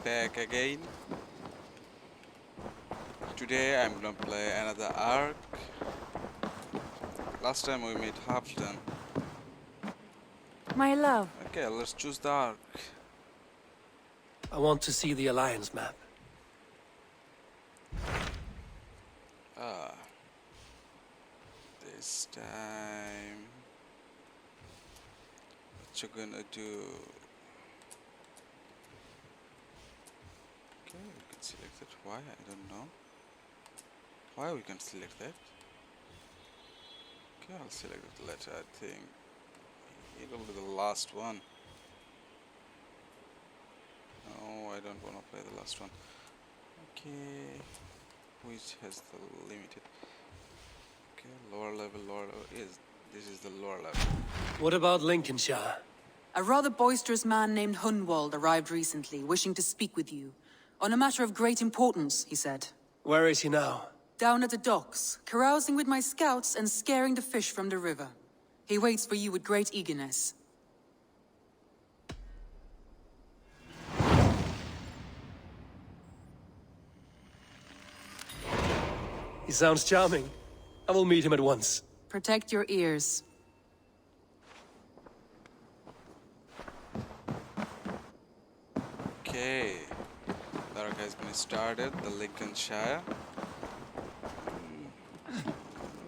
back again. Today I'm gonna play another arc. Last time we made Halfdan. My love. Okay, let's choose the arc. I want to see the Alliance map. This time... What you gonna do? Okay, we can select it. Why? I don't know. Why we can select that? Okay, I'll select it later, I think. It will be the last one. No, I don't want to play the last one. Okay, which has the limited. Okay, lower level. This is the lower level. What about Lincolnshire? A rather boisterous man named Hunwald arrived recently, wishing to speak with you. On a matter of great importance, he said. Where is he now? Down at the docks, carousing with my scouts and scaring the fish from the river. He waits for you with great eagerness. He sounds charming. I will meet him at once. Protect your ears. Okay, the arc has been started. The Lincolnshire.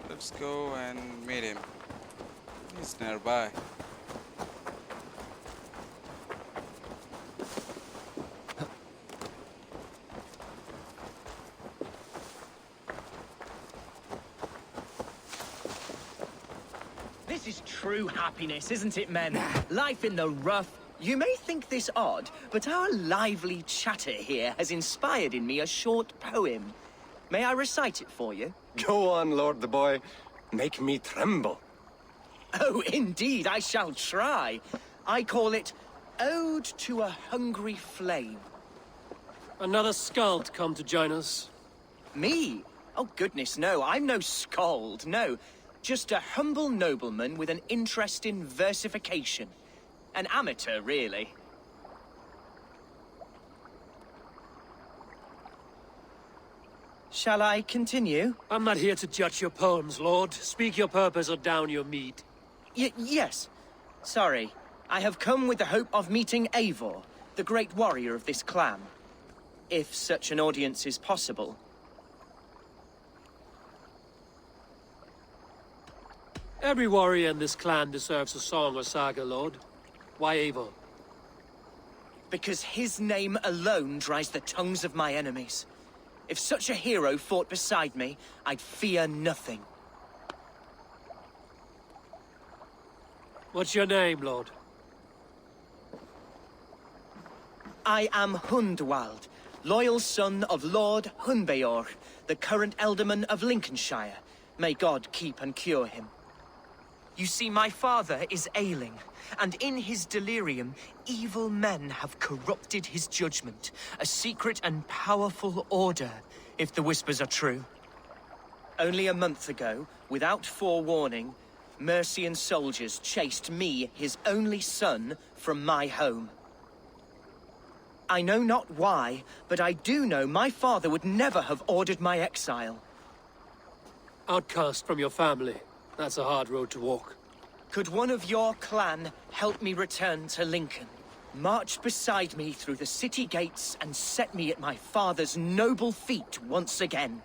Let's go and meet him. He's nearby. This is true happiness, isn't it, men? Life in the rough. You may think this odd, but our lively chatter here has inspired in me a short poem. May I recite it for you? Go on, Lord the Boy. Make me tremble. Oh, indeed, I shall try. I call it Ode to a Hungry Flame. Another skald come to join us. Me? Oh, goodness, no. I'm no skald, no. Just a humble nobleman with an interest in versification. An amateur, really. Shall I continue? I'm not here to judge your poems, Lord. Speak your purpose or down your meat. Yes. Sorry. I have come with the hope of meeting Eivor, the great warrior of this clan. If such an audience is possible. Every warrior in this clan deserves a song or saga, Lord. Why Eivor? Because his name alone dries the tongues of my enemies. If such a hero fought beside me, I'd fear nothing. What's your name, Lord? I am Hunwald, loyal son of Lord Hunbeor, the current ealdorman of Lincolnshire. May God keep and cure him. You see, my father is ailing, and in his delirium, evil men have corrupted his judgment. A secret and powerful order, if the whispers are true. Only a month ago, without forewarning, Mercian soldiers chased me, his only son, from my home. I know not why, but I do know my father would never have ordered my exile. Outcast from your family. That's a hard road to walk. Could one of your clan help me return to Lincoln? March beside me through the city gates and set me at my father's noble feet once again.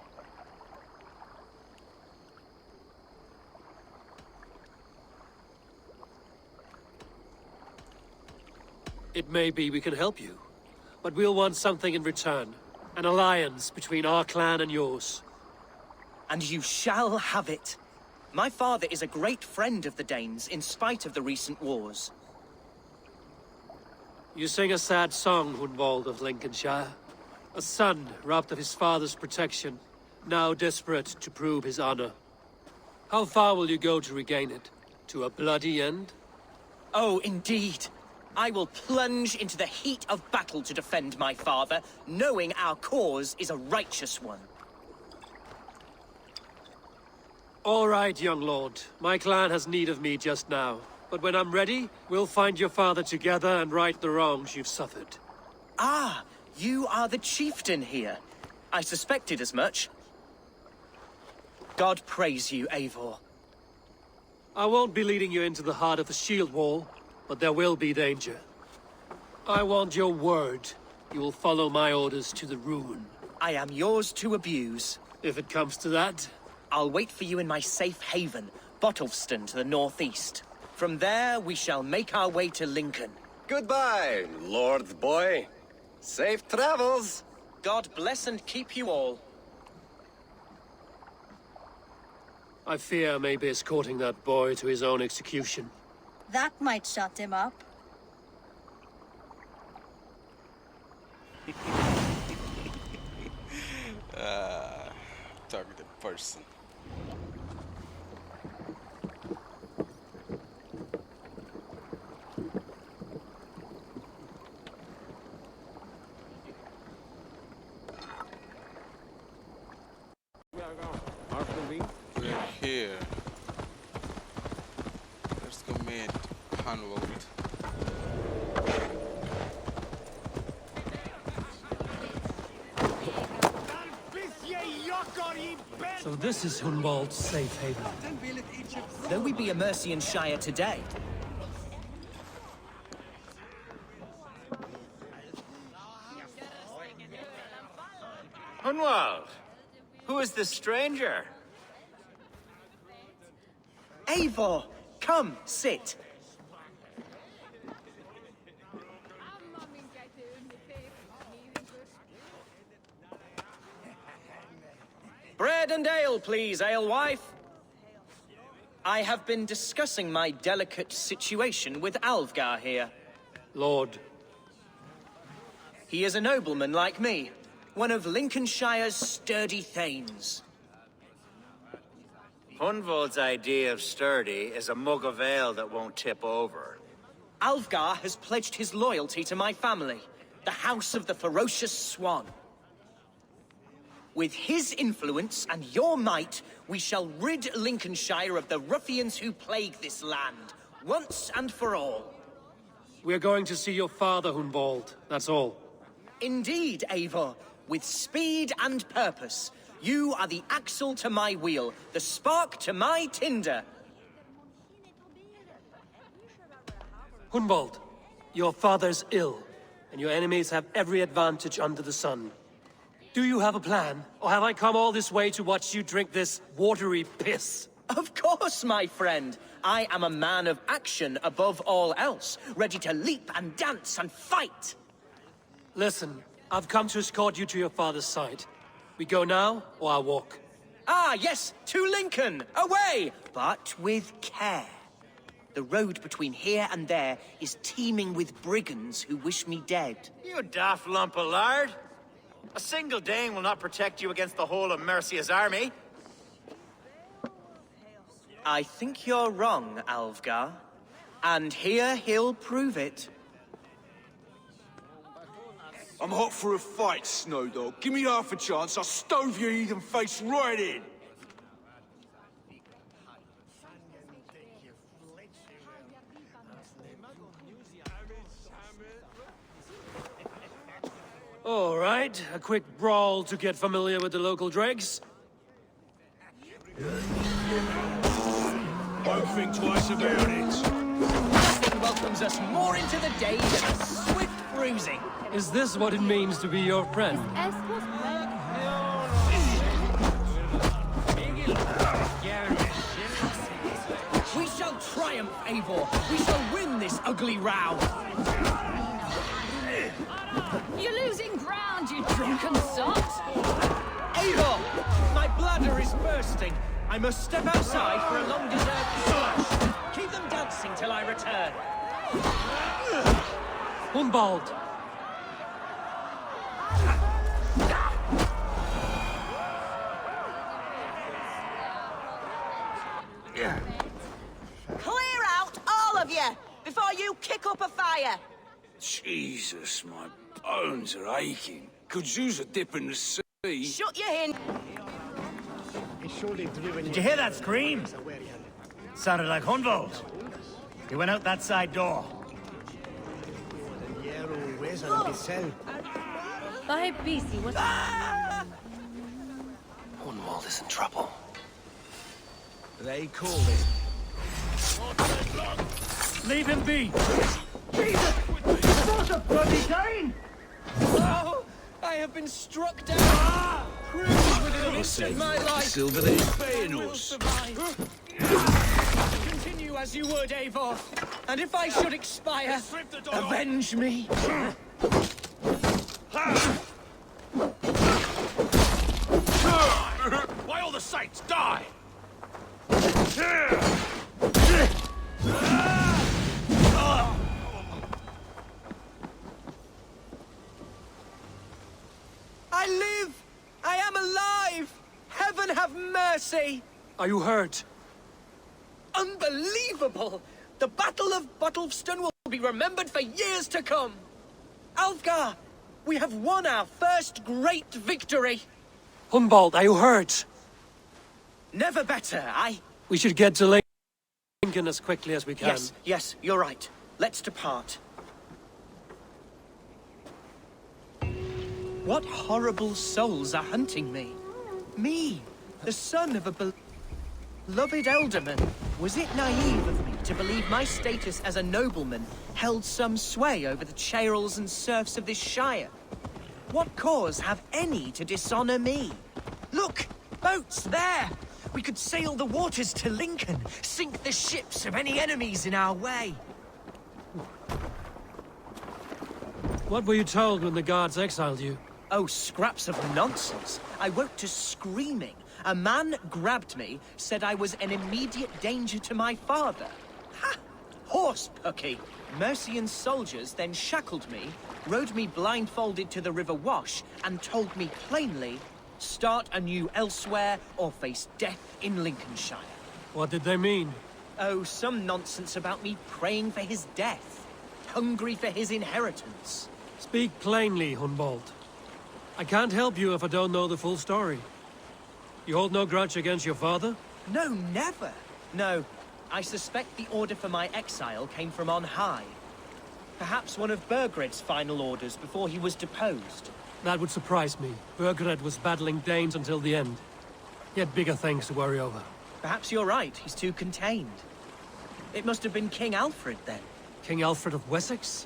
It may be we can help you, but we'll want something in return. An alliance between our clan and yours. And you shall have it. My father is a great friend of the Danes, in spite of the recent wars. You sing a sad song, Hunwald of Lincolnshire. A son robbed of his father's protection, now desperate to prove his honor. How far will you go to regain it? To a bloody end? Oh, indeed. I will plunge into the heat of battle to defend my father, knowing our cause is a righteous one. All right, young lord. My clan has need of me just now. But when I'm ready, we'll find your father together and right the wrongs you've suffered. Ah, You are the chieftain here. I suspected as much. God praise you, Eivor. I won't be leading you into the heart of the shield wall, but there will be danger. I want your word. You will follow my orders to the ruin. I am yours to abuse. If it comes to that. I'll wait for you in my safe haven, Bottleston to the northeast. From there, we shall make our way to Lincoln. Goodbye, Lord Boy. Safe travels. God bless and keep you all. I fear I may be escorting that boy to his own execution. That might shut him up. Targeted person. We're here. Let's go meet Hunwald. So this is Hunwald's safe haven. Though we be a Mercian Shire today, Hunwald, who is this stranger? Eivor, come, sit. Bread and ale, please, alewife. I have been discussing my delicate situation with Alvgar here. Lord, He is a nobleman like me, one of Lincolnshire's sturdy thanes. Hunwald's idea of sturdy is a mug of ale that won't tip over. Alvgar has pledged his loyalty to my family, the House of the Ferocious Swan. With his influence and your might, we shall rid Lincolnshire of the ruffians who plague this land, once and for all. we're going to see your father, Hunwald. That's all. Indeed, Eivor, with speed and purpose. You are the axle to my wheel, the spark to my tinder. Hunwald, your father's ill, and your enemies have every advantage under the sun. Do you have a plan, or have I come all this way to watch you drink this watery piss? Of course, my friend. I am a man of action above all else, ready to leap and dance and fight. Listen, I've come to escort you to your father's side. We go now, or I walk? Ah, yes, to Lincoln, away, but with care. The road between here and there is teeming with brigands who wish me dead. You daft lump of lard! A single Dane will not protect you against the whole of Mercia's army. I think you're wrong, Alvgar. And here he'll prove it. I'm hot for a fight, Snowdog. Give me half a chance, I'll stove your heathen face right in. All right, a quick brawl to get familiar with the local dregs. Don't think twice about it. Nothing welcomes us more into the day than a swift bruising. Is this what it means to be your friend? We shall triumph, Eivor. We shall win this ugly row. You're losing ground, you drunken sot! Eivor! My bladder is bursting. I must step outside for a long-deserved flush. Keep them dancing till I return. Hunwald! Clear out, all of you, before you kick up a fire! Jesus, my bones are aching. Could use a dip in the sea. Shut your hin. Did you hear that scream? Sounded like Hunwald. He went out that side door. Bye, BC. What? Hunwald is in trouble. They call it. Leave him be! Jesus! It's not a bloody Dane! Oh, I have been struck down. Cruise within an inch of my life. Silver that is paying I will us. survive. Continue as you would, Eivor. And if I should expire, avenge me. Why all the sights die? I live! I am alive! Heaven have mercy! Are you hurt? Unbelievable! The Battle of Bottlefston will be remembered for years to come! Alfgar! We have won our first great victory! Hunwald, are you hurt? Never better, We should get to Lincoln as quickly as we can. Yes, you're right. Let's depart. What horrible souls are hunting me? Me, the son of a beloved ealdorman. Was it naive of me to believe my status as a nobleman held some sway over the churls and serfs of this shire? What cause have any to dishonor me? Look! Boats there! We could sail the waters to Lincoln, sink the ships of any enemies in our way. What were you told when the guards exiled you? Oh, scraps of nonsense. I woke to screaming. A man grabbed me, said I was an immediate danger to my father. Ha! Horse-pucky. Mercian soldiers then shackled me, rode me blindfolded to the River Wash, and told me plainly, start anew elsewhere or face death in Lincolnshire. What did they mean? Oh, some nonsense about me praying for his death, hungry for his inheritance. Speak plainly, Hunwald. I can't help you if I don't know the full story. You hold no grudge against your father? No, never. No, I suspect the order for my exile came from on high. Perhaps one of Burgred's final orders before he was deposed. That would surprise me. Burgred was battling Danes until the end. He had bigger things to worry over. Perhaps you're right, he's too contained. It must have been King Alfred, then. King Alfred of Wessex?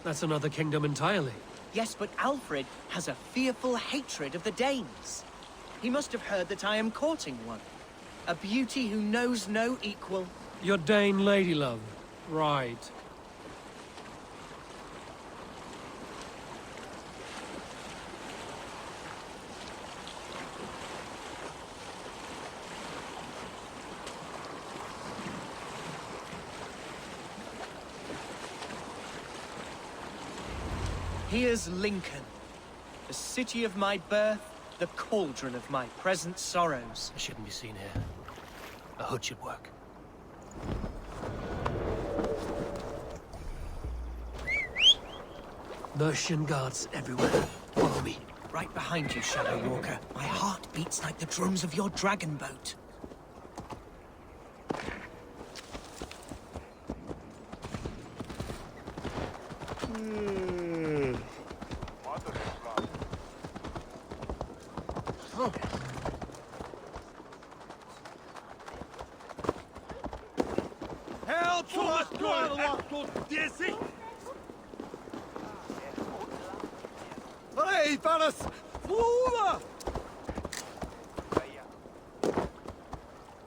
That's another kingdom entirely. Yes, but Alfred has a fearful hatred of the Danes. He must have heard that I am courting one. A beauty who knows no equal. Your Dane lady love. Right. Here's Lincoln, the city of my birth, the cauldron of my present sorrows. I shouldn't be seen here. A hood should work. Mercian guards everywhere. Follow me. Right behind you, Shadow Walker. My heart beats like the drums of your dragon boat.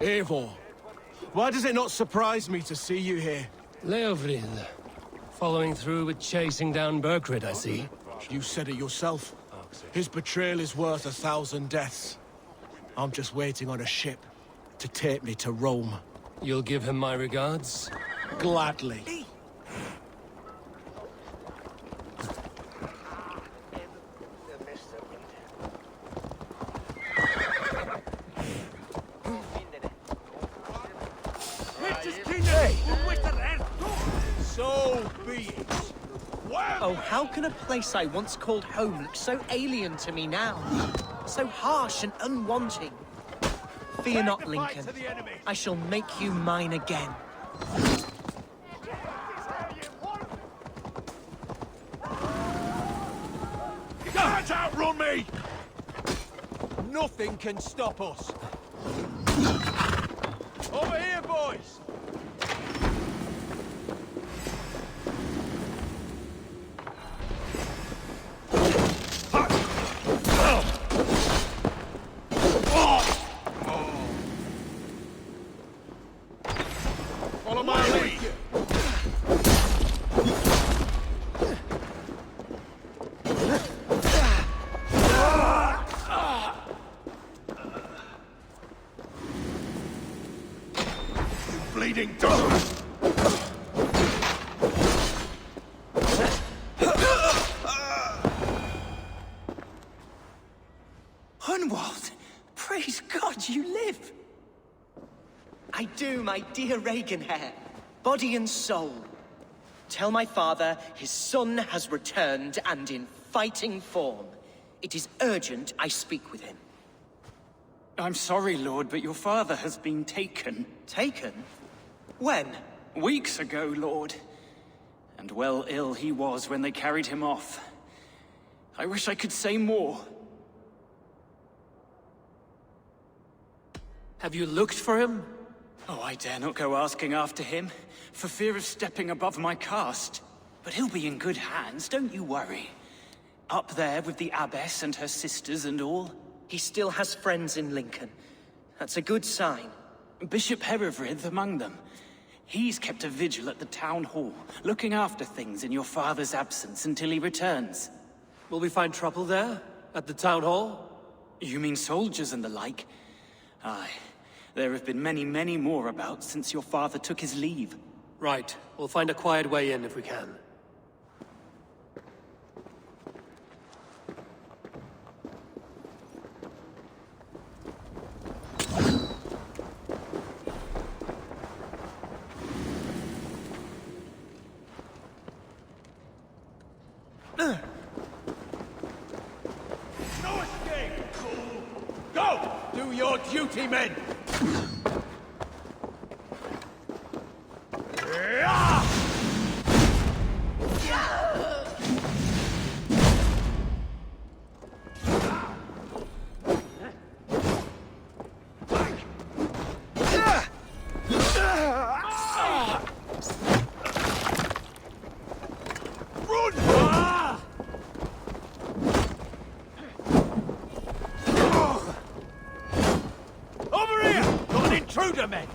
Eivor, why does it not surprise me to see you here? Leofrid. Following through with chasing down Burgred, I see. You said it yourself. His betrayal is worth 1,000 deaths. I'm just waiting on a ship to take me to Rome. You'll give him my regards? Gladly. So be it. Oh, how can a place I once called home look so alien to me now? So harsh and unwanting. Fear not, Lincoln. I shall make you mine again. Can't outrun me! Nothing can stop us. Over here, boys! Follow my lead! Bleeding dog! Hunwald! Praise God you live! I do, my dear Regenhair. Body and soul. Tell my father his son has returned and in fighting form. It is urgent I speak with him. I'm sorry, Lord, but your father has been taken. Taken? When? Weeks ago, Lord. And well ill he was when they carried him off. I wish I could say more. Have you looked for him? Oh, I dare not go asking after him, for fear of stepping above my caste. But he'll be in good hands, don't you worry. Up there with the abbess and her sisters and all. He still has friends in Lincoln. That's a good sign. Bishop Herivrid among them. He's kept a vigil at the town hall, looking after things in your father's absence until he returns. Will we find trouble there? At the town hall? You mean soldiers and the like? Aye. There have been many, many more about since your father took his leave. Right. We'll find a quiet way in if we can. No escape! Go! Do your duty, men! Over here! Got an intruder, men!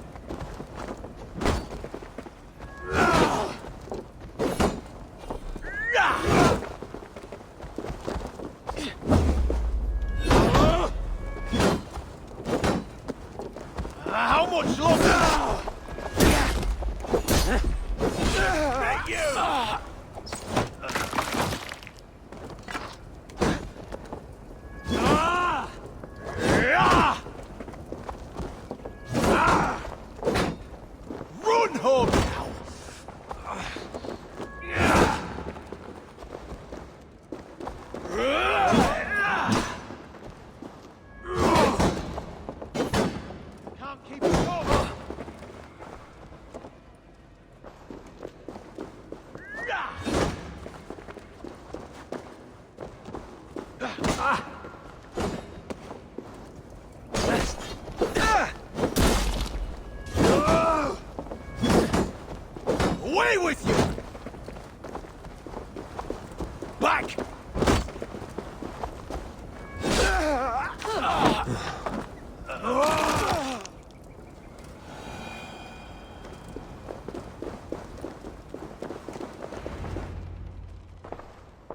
How much longer? Get you! Run home now! Can't keep it up! Away with you! Back!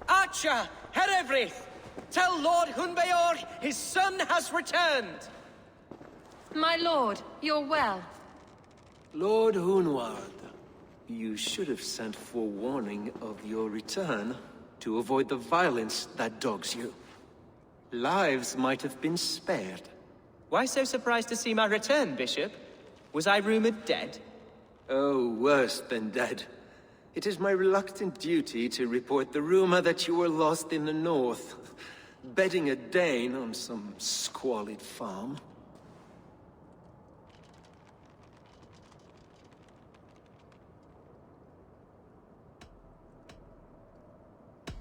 Archer! Herevrid! Tell Lord Hunbeor his son has returned! My lord, you're well. Lord Hunwald, you should have sent forewarning of your return to avoid the violence that dogs you. Lives might have been spared. Why so surprised to see my return, Bishop? Was I rumored dead? Oh, worse than dead. It is my reluctant duty to report the rumor that you were lost in the north, bedding a Dane on some squalid farm.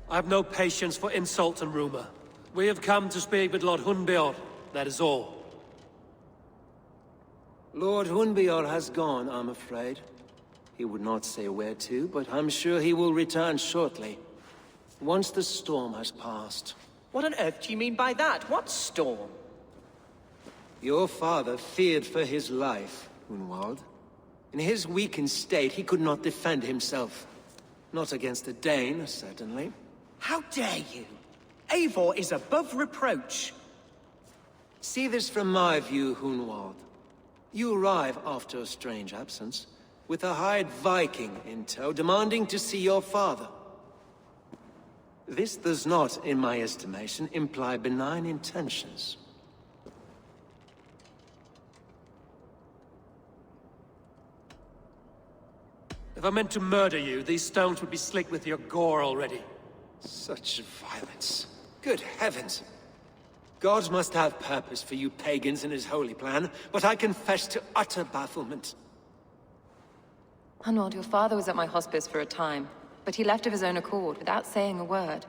I have no patience for insult and rumor. We have come to speak with Lord Hunbeor, that is all. Lord Hunbeor has gone, I'm afraid. He would not say where to, but I'm sure he will return shortly. Once the storm has passed. What on earth do you mean by that? What storm? Your father feared for his life, Hunwald. In his weakened state, he could not defend himself. Not against a Dane, certainly. How dare you? Eivor is above reproach. See this from my view, Hunwald. You arrive after a strange absence, with a hired Viking in tow, demanding to see your father. This does not, in my estimation, imply benign intentions. If I meant to murder you, these stones would be slick with your gore already. Such violence. Good heavens! God must have purpose for you pagans in his holy plan, but I confess to utter bafflement. Hunwald, your father was at my hospice for a time, but he left of his own accord without saying a word.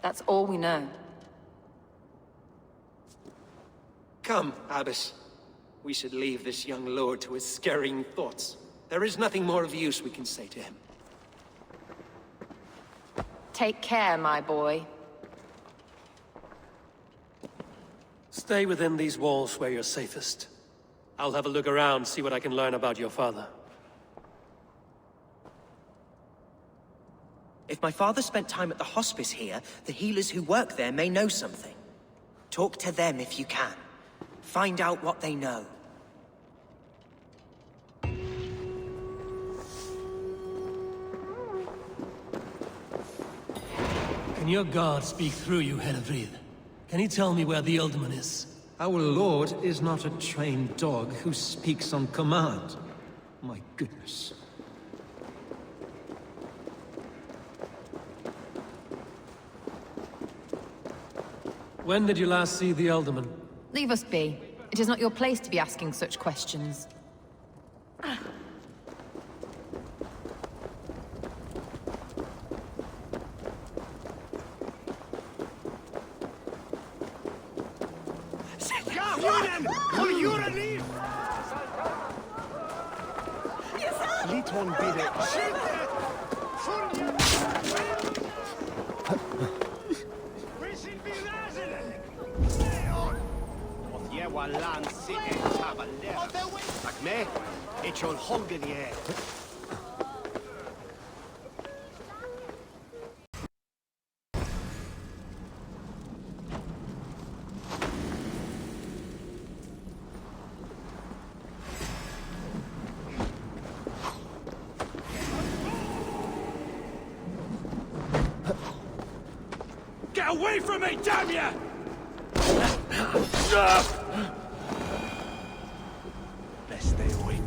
That's all we know. Come, Abbess. We should leave this young lord to his scurrying thoughts. There is nothing more of use we can say to him. Take care, my boy. Stay within these walls where you're safest. I'll have a look around, see what I can learn about your father. If my father spent time at the hospice here, the healers who work there may know something. Talk to them if you can. Find out what they know. Can your guard speak through you, Hennevrith? Can he tell me where the ealdormen is? Our lord is not a trained dog who speaks on command. My goodness. When did you last see the ealdormen? Leave us be. It is not your place to be asking such questions. Get away from me, damn ya! Best stay awake.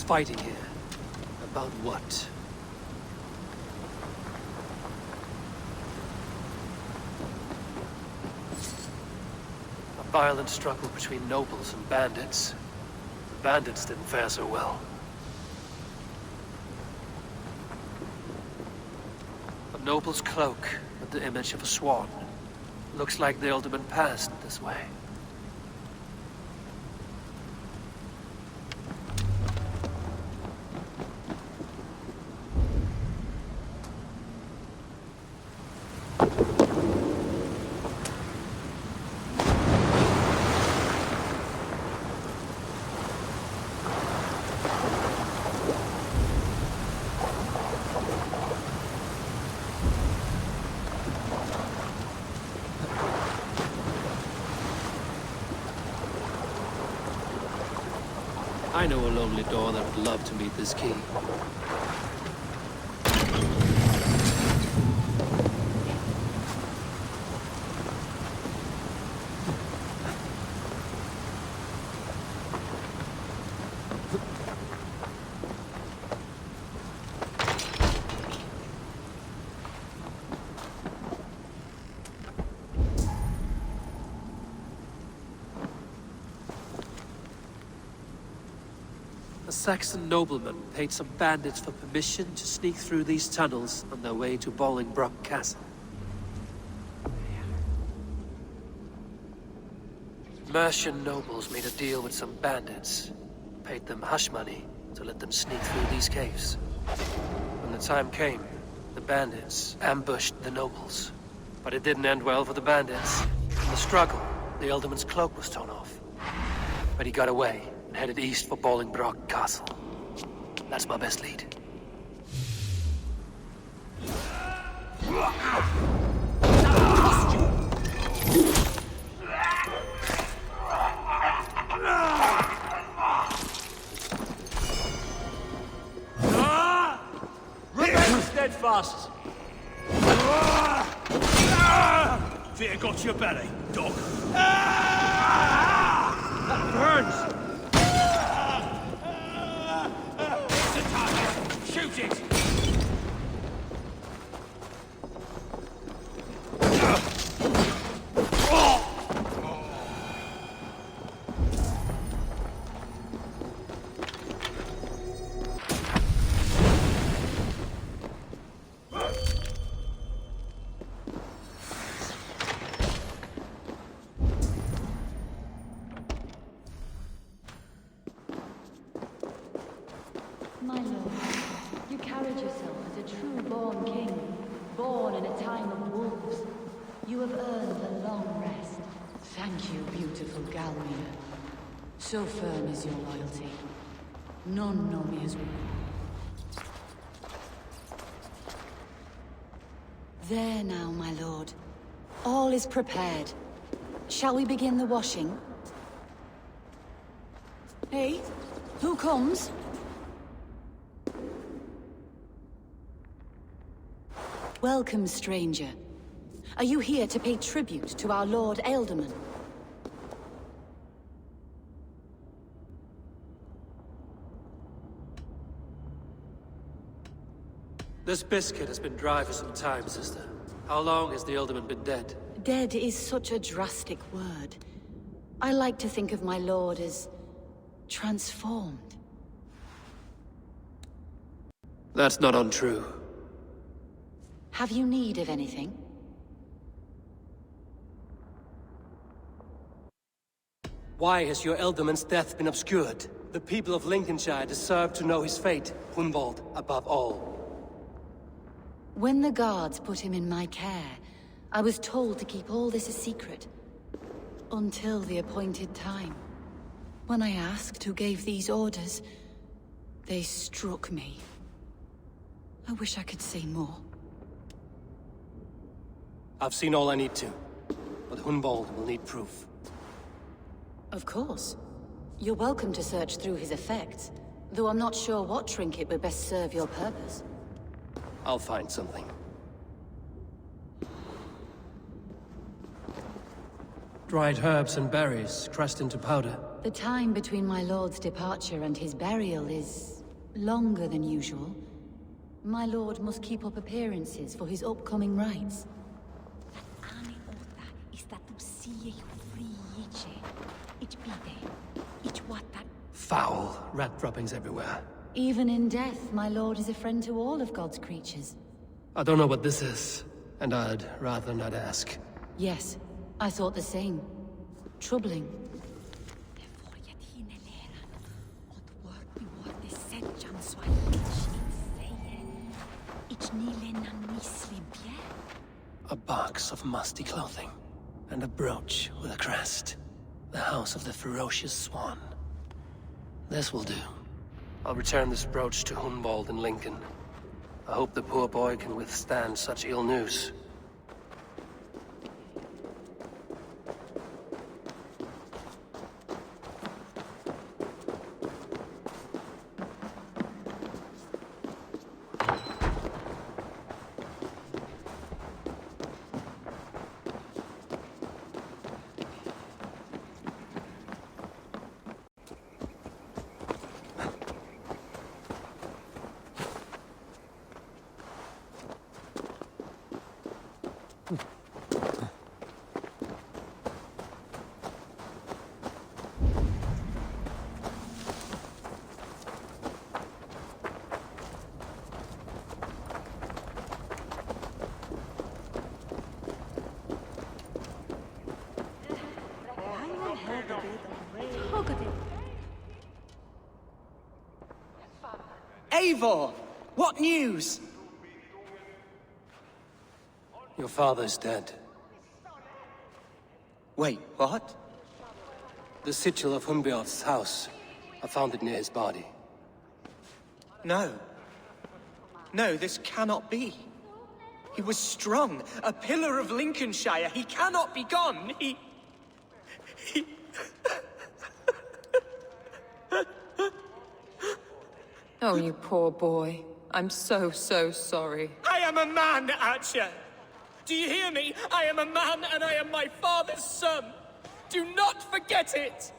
fighting here. About what? A violent struggle between nobles and bandits. The bandits didn't fare so well. A noble's cloak with the image of a swan. Looks like the ealdormen passed this way. I know a lonely door that would love to meet this king. A Saxon nobleman paid some bandits for permission to sneak through these tunnels on their way to Bolingbroke Castle. Mercian nobles made a deal with some bandits, paid them hush money to let them sneak through these caves. When the time came, the bandits ambushed the nobles. But it didn't end well for the bandits. In the struggle, the ealdorman's cloak was torn off. But he got away and headed east for Bolingbroke Castle. That's my best lead. Remain steadfast. Fear got your belly, dog. That burns. It's a target. Shoot it. My lord, you carried yourself as a true-born king, born in a time of wolves. You have earned a long rest. Thank you, beautiful Galmir. So firm is your loyalty. None know me as well. There now, my lord. All is prepared. Shall we begin the washing? Hey, who comes? Welcome, stranger. Are you here to pay tribute to our Lord Ealdorman? This biscuit has been dry for some time, sister. How long has the ealdorman been dead? Dead is such a drastic word. I like to think of my lord as transformed. That's not untrue. Have you need of anything? Why has your ealdorman's death been obscured? The people of Lincolnshire deserve to know his fate, Hunwald above all. When the guards put him in my care, I was told to keep all this a secret. Until the appointed time. When I asked who gave these orders, they struck me. I wish I could say more. I've seen all I need to, but Hunwald will need proof. Of course. You're welcome to search through his effects, though I'm not sure what trinket would best serve your purpose. I'll find something. Dried herbs and berries crushed into powder. The time between my lord's departure and his burial is Longer than usual. My lord must keep up appearances for his upcoming rites. Foul. Rat droppings everywhere. Even in death, my lord is a friend to all of God's creatures. I don't know what this is, and I'd rather not ask. Yes, I thought the same. Troubling. A box of musty clothing, and a brooch with a crest. The house of the ferocious swan. This will do. I'll return this brooch to Hunwald in Lincoln. I hope the poor boy can withstand such ill news. Eivor! What news? Your father's dead. Wait, what? The sigil of Hunbjorn's house. I found it near his body. No. No, this cannot be. He was strong, a pillar of Lincolnshire. He cannot be gone. He... Oh, you poor boy. I'm so sorry. I am a man, Archer! Do you hear me? I am a man and I am my father's son! Do not forget it!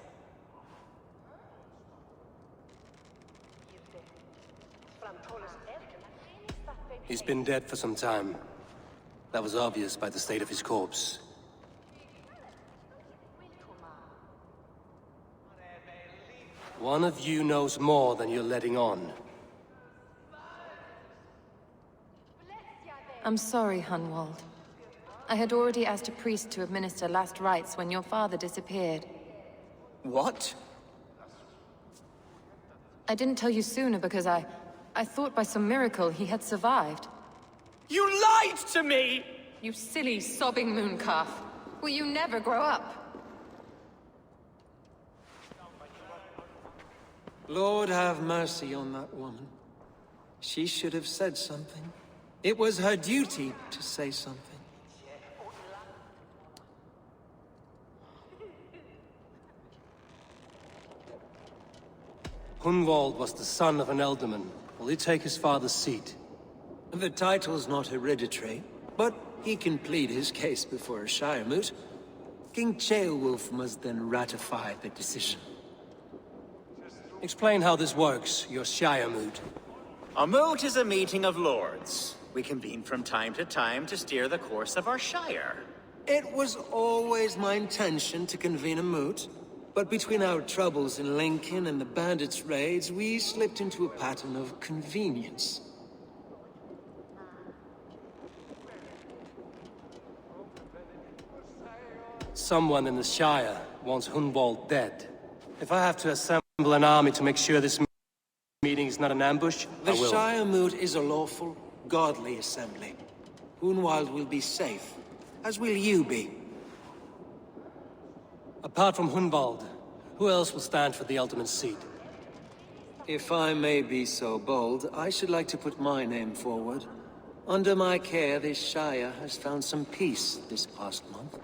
He's been dead for some time. That was obvious by the state of his corpse. One of you knows more than you're letting on. I'm sorry, Hunwald. I had already asked a priest to administer last rites when your father disappeared. What? I didn't tell you sooner because I thought by some miracle he had survived. You lied to me! You silly, sobbing mooncalf. Will you never grow up? Lord have mercy on that woman. She should have said something. It was her duty to say something. Hunwald was the son of an ealdorman. Will he take his father's seat? The title's not hereditary, but he can plead his case before a Shire moot. King Ceolwulf must then ratify the decision. Explain how this works, your Shire moot. A moot is a meeting of lords. We convene from time to time to steer the course of our Shire. It was always my intention to convene a moot, but between our troubles in Lincoln and the bandits' raids, we slipped into a pattern of convenience. Someone in the Shire wants Hunwald dead. If I have to assemble an army to make sure this meeting is not an ambush, The I will. Shire moot is a lawful, godly assembly. Hunwald will be safe, as will you be. Apart from Hunwald, who else will stand for the ultimate seat? If I may be so bold, I should like to put my name forward. Under my care, this Shire has found some peace this past month.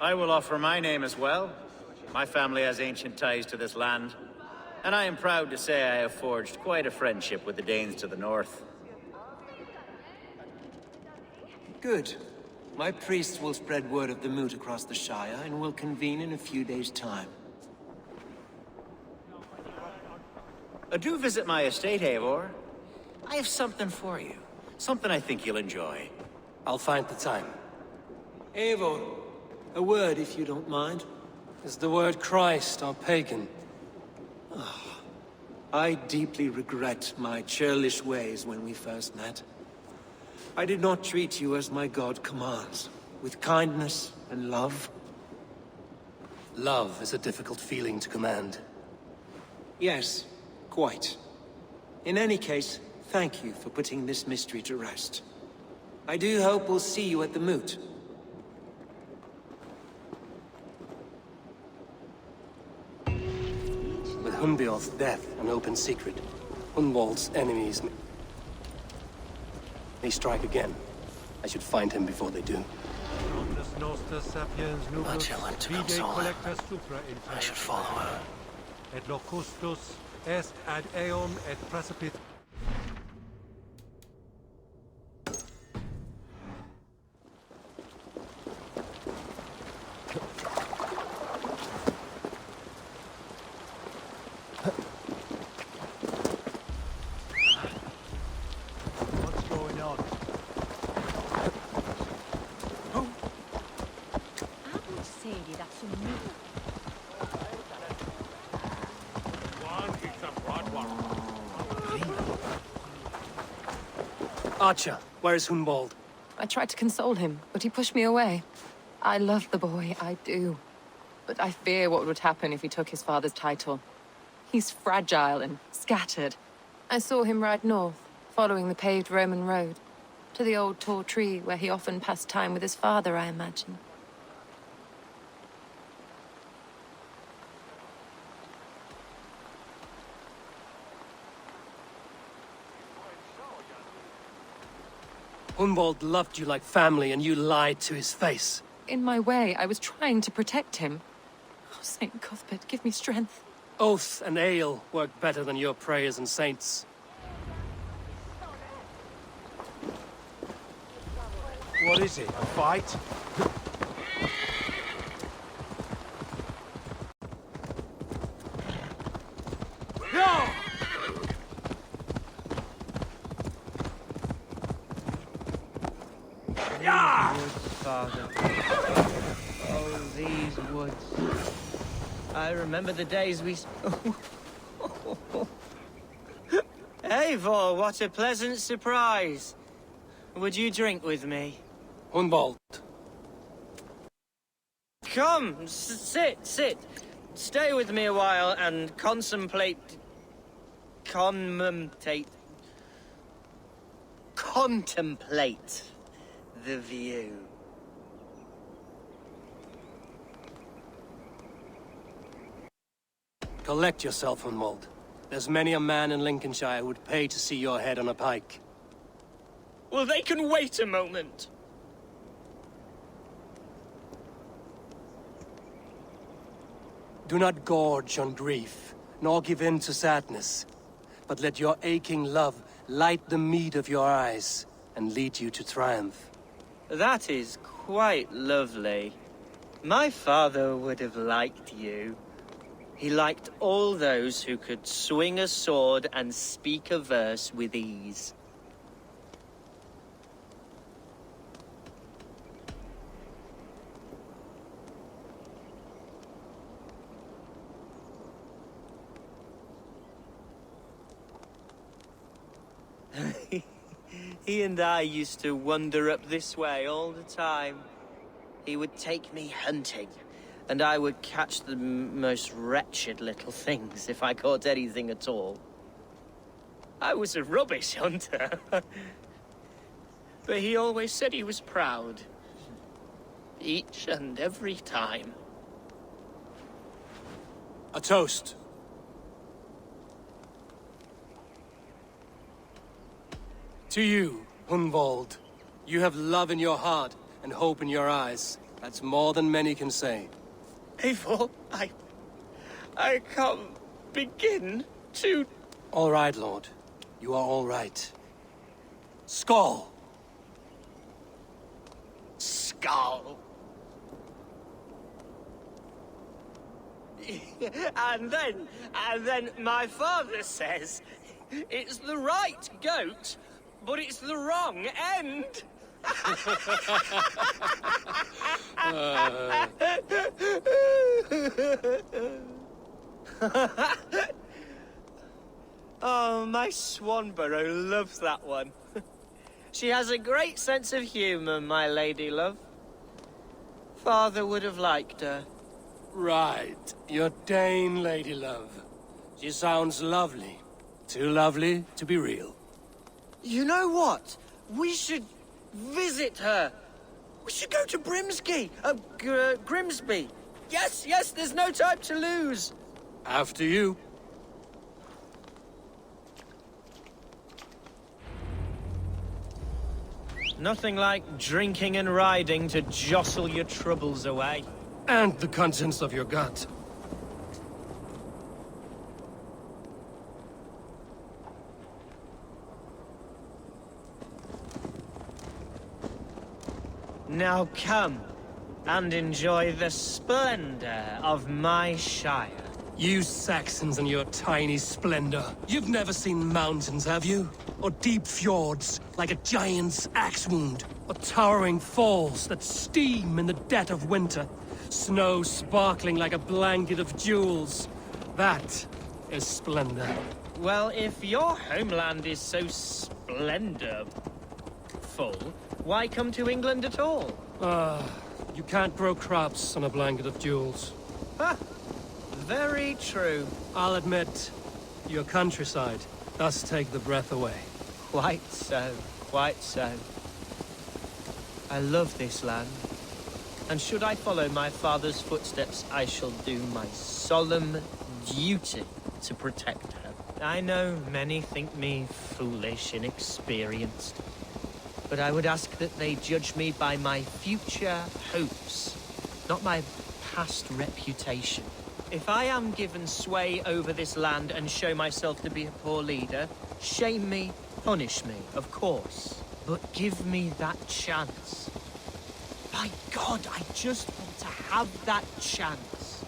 I will offer my name as well. My family has ancient ties to this land, and I am proud to say I have forged quite a friendship with the Danes to the north. Good. My priest will spread word of the moot across the Shire, and will convene in a few days' time. Do visit my estate, Eivor. I have something for you. Something I think you'll enjoy. I'll find the time. Eivor, a word if you don't mind. Is the word Christ or pagan? I deeply regret my churlish ways when we first met. I did not treat you as my god commands, with kindness and love. Love is a difficult feeling to command. Yes, quite. In any case, thank you for putting this mystery to rest. I do hope we'll see you at the moot. With Hunbeor's death an open secret, Hunwald's enemies may strike again. I should find him before they do. Archer went to console her. I should follow her. Et locustus est ad eum et precipit. What's going on? Archer, where is Hunwald? I tried to console him, but he pushed me away. I love the boy, I do. But I fear what would happen if he took his father's title. He's fragile and scattered. I saw him ride north, following the paved Roman road. To the old tall tree where he often passed time with his father, I imagine. Hunwald loved you like family, and you lied to his face. In my way, I was trying to protect him. Oh, Saint Cuthbert, give me strength. Oath and ale work better than your prayers and saints. What is it? A fight? Father. Oh, these woods. I remember the days we... Eivor, what a pleasant surprise. Would you drink with me? Hunwald. Come, sit. Stay with me a while and contemplate the view. Collect yourself, Hunwald. There's many a man in Lincolnshire who would pay to see your head on a pike. Well, they can wait a moment. Do not gorge on grief, nor give in to sadness, but let your aching love light the mead of your eyes and lead you to triumph. That is quite lovely. My father would have liked you. He liked all those who could swing a sword and speak a verse with ease. He and I used to wander up this way all the time. He would take me hunting, and I would catch the most wretched little things if I caught anything at all. I was a rubbish hunter. But he always said he was proud. Each and every time. A toast. To you, Hunwald. You have love in your heart and hope in your eyes. That's more than many can say. Eivor, I can't begin to... All right, Lord. You are all right. Skull! Skull. And then my father says, it's the right goat, but it's the wrong end. Oh, my Swanborough loves that one. She has a great sense of humour, my lady love. Father would have liked her. Right. Your Dane lady love. She sounds lovely. Too lovely to be real. You know what? We should visit her. We should go to Grimsby. Yes, there's no time to lose. After you. Nothing like drinking and riding to jostle your troubles away. And the contents of your gut. Now come and enjoy the splendor of my shire. You Saxons and your tiny splendor. You've never seen mountains, have you? Or deep fjords, like a giant's axe wound? Or towering falls that steam in the dead of winter? Snow sparkling like a blanket of jewels? That is splendor. Well, if your homeland is so splendorful, why come to England at all? You can't grow crops on a blanket of jewels. Ha! Very true. I'll admit, your countryside does take the breath away. Quite so, quite so. I love this land. And should I follow my father's footsteps, I shall do my solemn duty to protect her. I know many think me foolish, inexperienced. But I would ask that they judge me by my future hopes, not my past reputation. If I am given sway over this land and show myself to be a poor leader, shame me, punish me, of course. But give me that chance. By God, I just want to have that chance.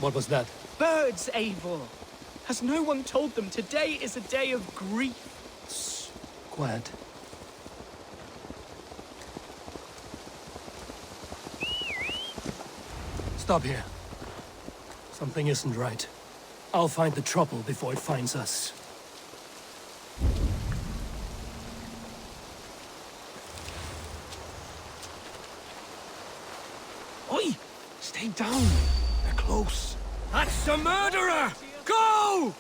What was that? Birds, Eivor! Has no one told them today is a day of grief? Quiet. Stop here. Something isn't right. I'll find the trouble before it finds us. Oi! Stay down. They're close. That's a murderer! Go!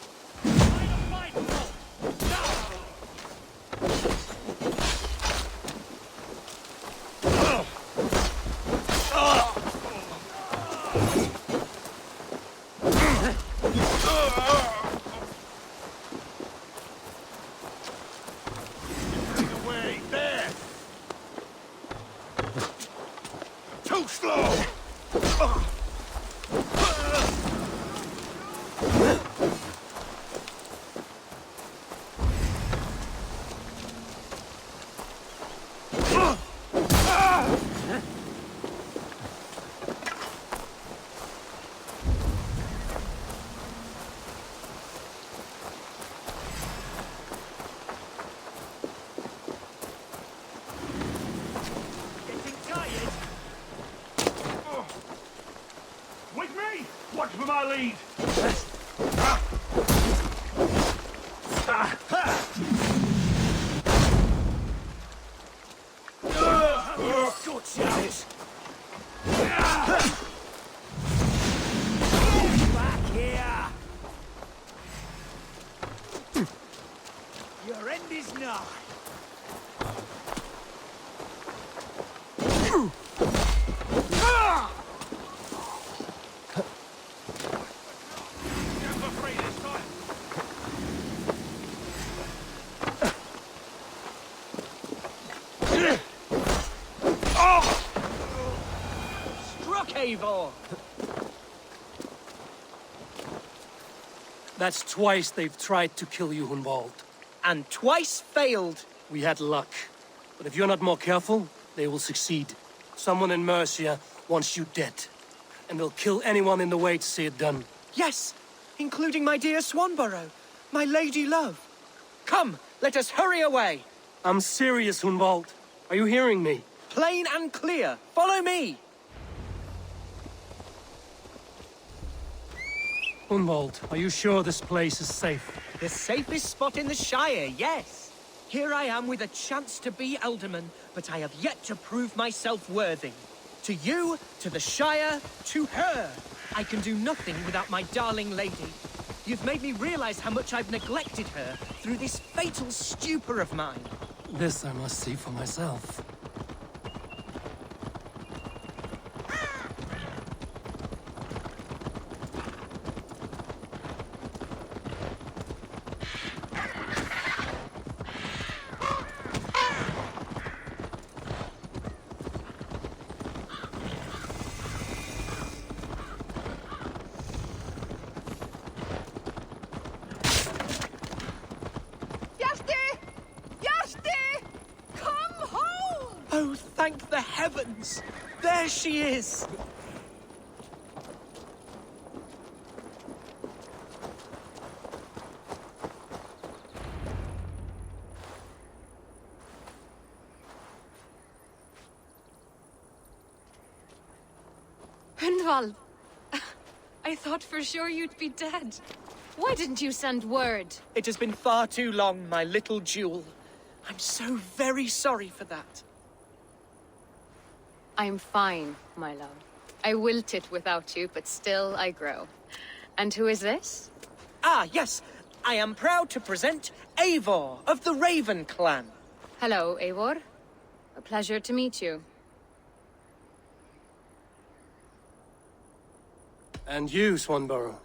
Too slow! With me! Watch for my lead! Good shout! Back here! Your end is nigh! Struck, Eivor! That's twice they've tried to kill you, Hunwald. and twice failed. We had luck. But if you're not more careful, they will succeed. Someone in Mercia wants you dead. And they'll kill anyone in the way to see it done. Yes, including my dear Swanborough, my lady love. Come, let us hurry away. I'm serious, Hunwald. Are you hearing me? Plain and clear. Follow me. Hunwald, are you sure this place is safe? The safest spot in the Shire, yes. Here I am with a chance to be Ealdorman, but I have yet to prove myself worthy. To you, to the Shire, to her. I can do nothing without my darling lady. You've made me realize how much I've neglected her through this fatal stupor of mine. This I must see for myself. Oh, thank the heavens! There she is! Hunwald! I thought for sure you'd be dead. Why didn't you send word? It has been far too long, my little jewel. I'm so very sorry for that. I'm fine, my love. I wilted without you, but still I grow. And who is this? Ah, yes. I am proud to present Eivor of the Raven clan. Hello, Eivor. A pleasure to meet you. And you, Swanborough.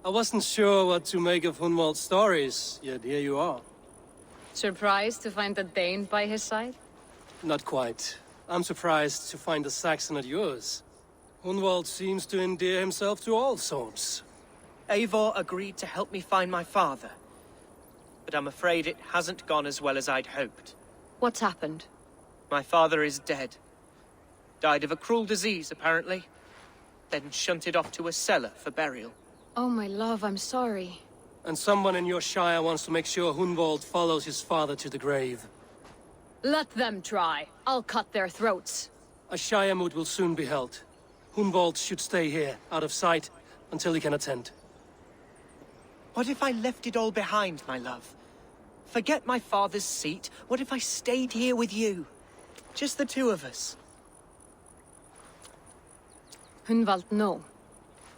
I wasn't sure what to make of Hunwald's stories, yet here you are. Surprised to find a Dane by his side? Not quite. I'm surprised to find a Saxon at yours. Hunwald seems to endear himself to all sorts. Eivor agreed to help me find my father. But I'm afraid it hasn't gone as well as I'd hoped. What's happened? My father is dead. Died of a cruel disease, apparently. Then shunted off to a cellar for burial. Oh, my love, I'm sorry. And someone in your shire wants to make sure Hunwald follows his father to the grave. Let them try. I'll cut their throats. A shire moot will soon be held. Hunwald should stay here, out of sight, until he can attend. What if I left it all behind, my love? Forget my father's seat. What if I stayed here with you? Just the two of us. Hunwald, no.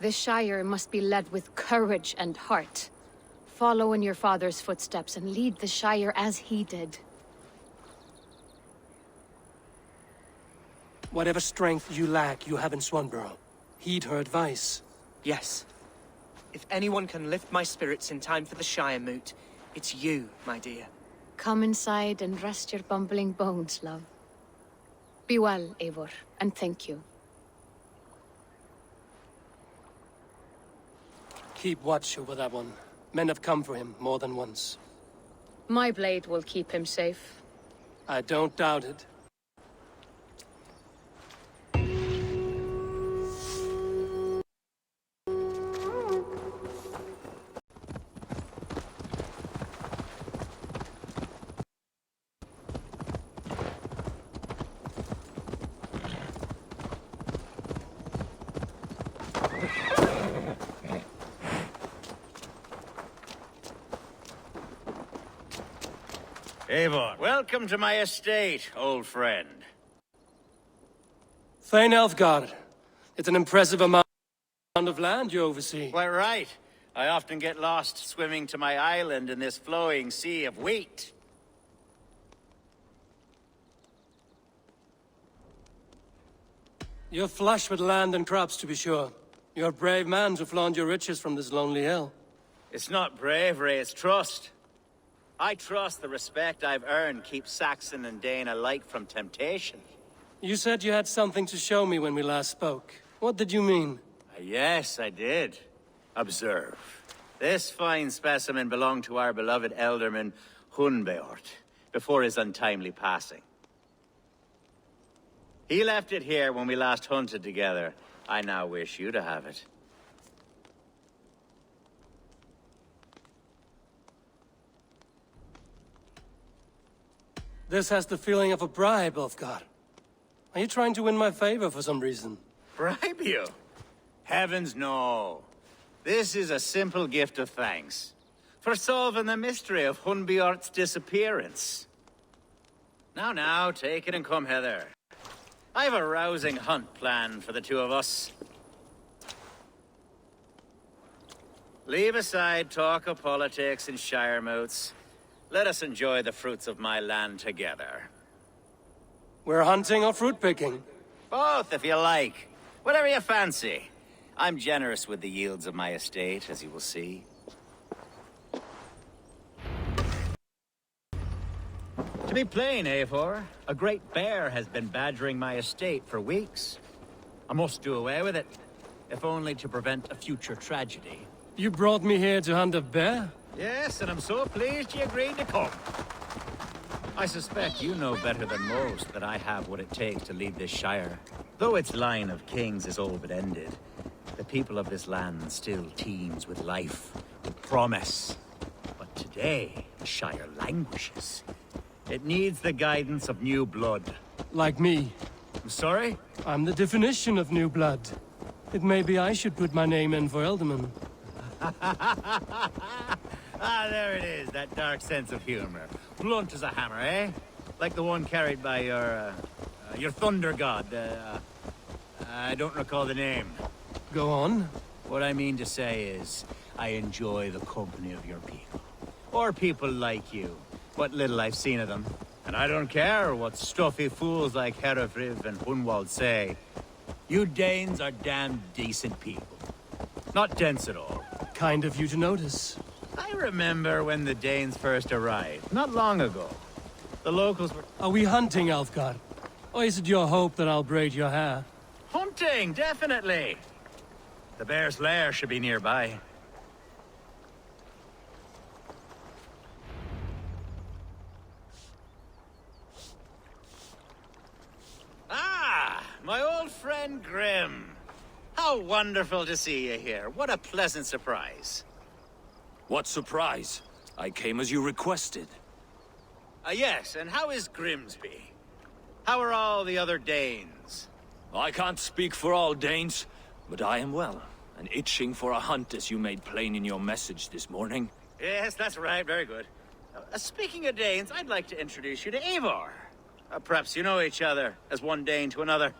This shire must be led with courage and heart. Follow in your father's footsteps and lead the shire as he did. Whatever strength you lack, you have in Swanborough. Heed her advice. Yes. If anyone can lift my spirits in time for the Shire moot, it's you, my dear. Come inside and rest your bumbling bones, love. Be well, Eivor, and thank you. Keep watch over that one. Men have come for him more than once. My blade will keep him safe. I don't doubt it. Eivor, welcome to my estate, old friend. Thane Elfgard. It's an impressive amount of land you oversee. Quite right. I often get lost swimming to my island in this flowing sea of wheat. You're flush with land and crops, to be sure. You're a brave man to flaunt your riches from this lonely hill. It's not bravery, it's trust. I trust the respect I've earned keeps Saxon and Dane alike from temptation. You said you had something to show me when we last spoke. What did you mean? Yes, I did. Observe. This fine specimen belonged to our beloved ealdorman, Hunbeort, before his untimely passing. He left it here when we last hunted together. I now wish you to have it. This has the feeling of a bribe, Ulfgar. Are you trying to win my favor for some reason? Bribe you? Heavens no. This is a simple gift of thanks for solving the mystery of Hunbeort's disappearance. Now, take it and come hither. I've a rousing hunt planned for the two of us. Leave aside talk of politics and shire moots. Let us enjoy the fruits of my land together. We're hunting or fruit picking? Both, if you like. Whatever you fancy. I'm generous with the yields of my estate, as you will see. To be plain, Eivor, a great bear has been badgering my estate for weeks. I must do away with it, if only to prevent a future tragedy. You brought me here to hunt a bear? Yes, and I'm so pleased you agreed to come. I suspect you know better than most that I have what it takes to lead this shire. Though its line of kings is all but ended, the people of this land still teems with life, with promise. But today, the shire languishes. It needs the guidance of new blood. Like me. I'm sorry? I'm the definition of new blood. It may be I should put my name in for ealdormen. Ah, there it is, that dark sense of humor. Blunt as a hammer, eh? Like the one carried by your thunder god. I don't recall the name. Go on. What I mean to say is, I enjoy the company of your people. Or people like you. What little I've seen of them. And I don't care what stuffy fools like Herefriv and Hunwald say. You Danes are damn decent people. Not dense at all. Kind of you to notice. I remember when the Danes first arrived, not long ago. The locals were... Are we hunting, Ulfgar? Or is it your hope that I'll braid your hair? Hunting, definitely! The bear's lair should be nearby. Ah! My old friend Grim. How wonderful to see you here. What a pleasant surprise. What surprise? I came as you requested. Yes, and how is Grimsby? How are all the other Danes? I can't speak for all Danes, but I am well, and itching for a hunt as you made plain in your message this morning. Yes, that's right. Very good. Speaking of Danes, I'd like to introduce you to Eivor. Perhaps you know each other, as one Dane to another.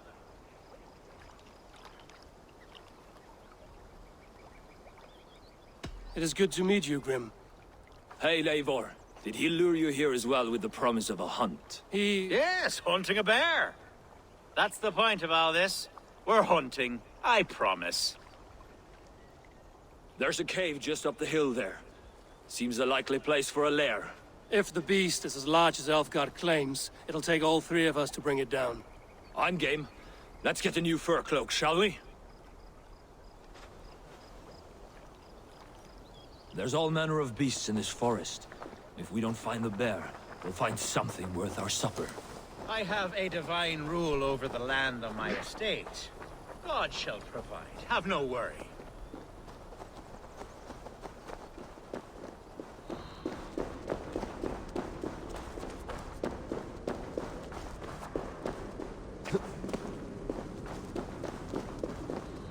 It is good to meet you, Grim. Hey, Eivor. Did he lure you here as well with the promise of a hunt? Yes, hunting a bear. That's the point of all this. We're hunting, I promise. There's a cave just up the hill there. Seems a likely place for a lair. If the beast is as large as Ulfgar claims, it'll take all three of us to bring it down. I'm game. Let's get a new fur cloak, shall we? There's all manner of beasts in this forest. If we don't find the bear, we'll find something worth our supper. I have a divine rule over the land on my estate. God shall provide. Have no worry.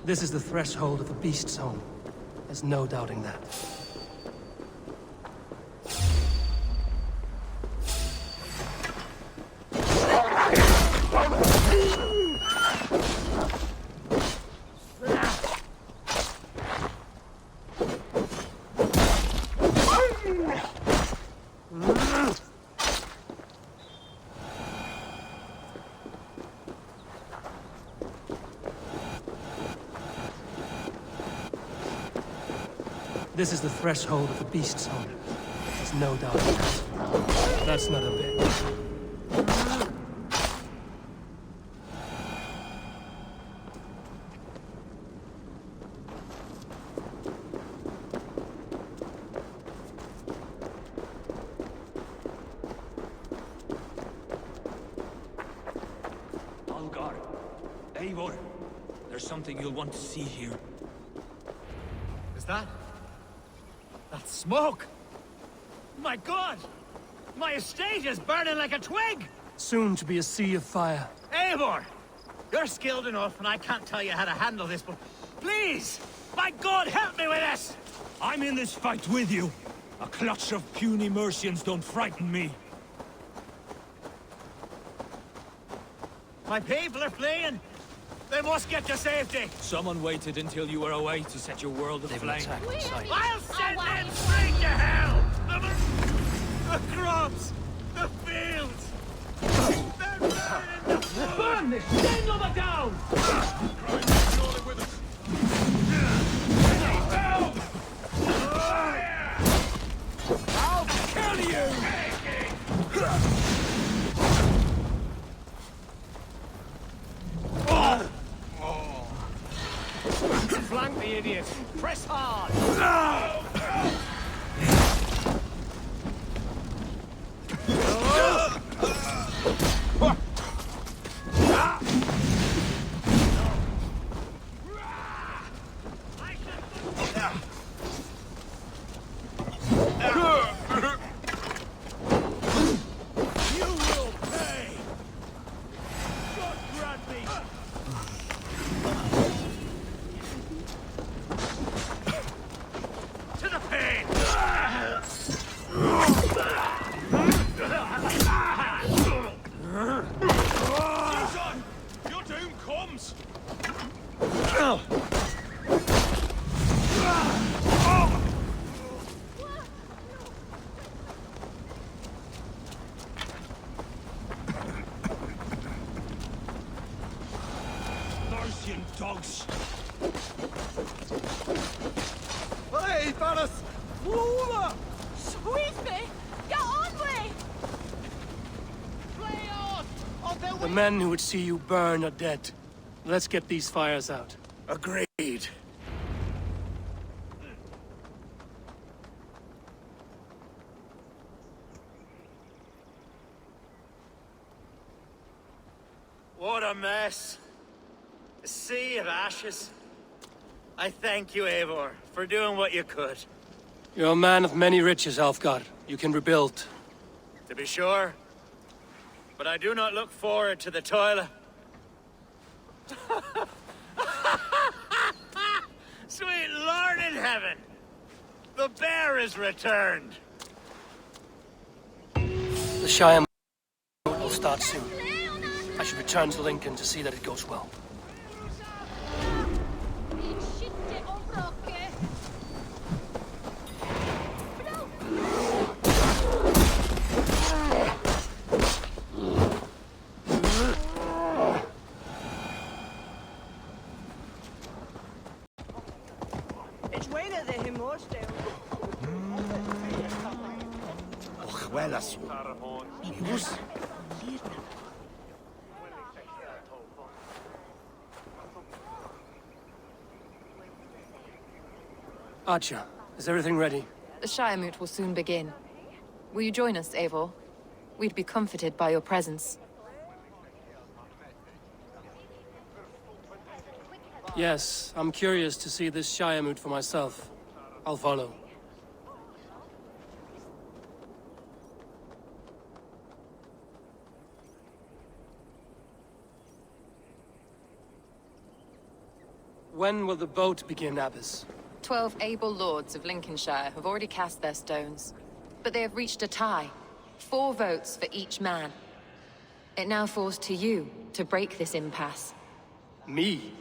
This is the threshold of the beast's home. There's no doubting that. This is the threshold of the beast's home. There's no doubt of that. That's not a bit. Eivor, there's something you'll want to see here. Is that? That's smoke! My god! My estate is burning like a twig! Soon to be a sea of fire. Eivor! You're skilled enough, and I can't tell you how to handle this, but please! My god, help me with this! I'm in this fight with you. A clutch of puny Mercians don't frighten me. My people are fleeing! They must get to safety! Someone waited until you were away to set your world aflame. I'll send them straight to hell! The crops! The fields! They're burning the food! Burn this! Stand over down! I'll kill you! Flank the idiot! Press hard! You will pay! God grant me! To the pain! Son, your doom comes! Mercian dogs! Hey, Varus! Lula! Sweetly! Get on me! The men who would see you burn are dead. Let's get these fires out. Agreed. What a mess. A sea of ashes. I thank you, Eivor, for doing what you could. You're a man of many riches, Alfgar. You can rebuild. To be sure. But I do not look forward to the toil. Sweet Lord in heaven! The bear is returned! The Shire will start soon. I should return to Lincoln to see that it goes well. Archer, is everything ready? The Shire Moot will soon begin. Will you join us, Eivor? We'd be comforted by your presence. Yes, I'm curious to see this Shire Moot for myself. I'll follow. When will the boat begin, Abbess? 12 able lords of Lincolnshire have already cast their stones, but they have reached a tie. 4 votes for each man. It now falls to you to break this impasse. Me?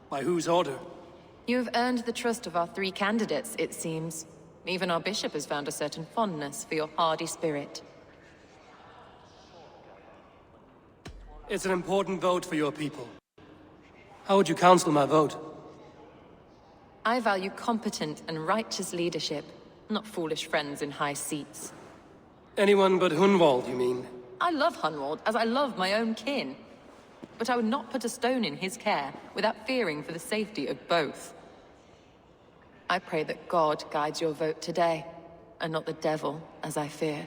By whose order? You have earned the trust of our 3 candidates, it seems. Even our bishop has found a certain fondness for your hardy spirit. It's an important vote for your people. How would you counsel my vote? I value competent and righteous leadership, not foolish friends in high seats. Anyone but Hunwald, you mean? I love Hunwald, as I love my own kin. But I would not put a stone in his care without fearing for the safety of both. I pray that God guides your vote today, and not the devil, as I fear.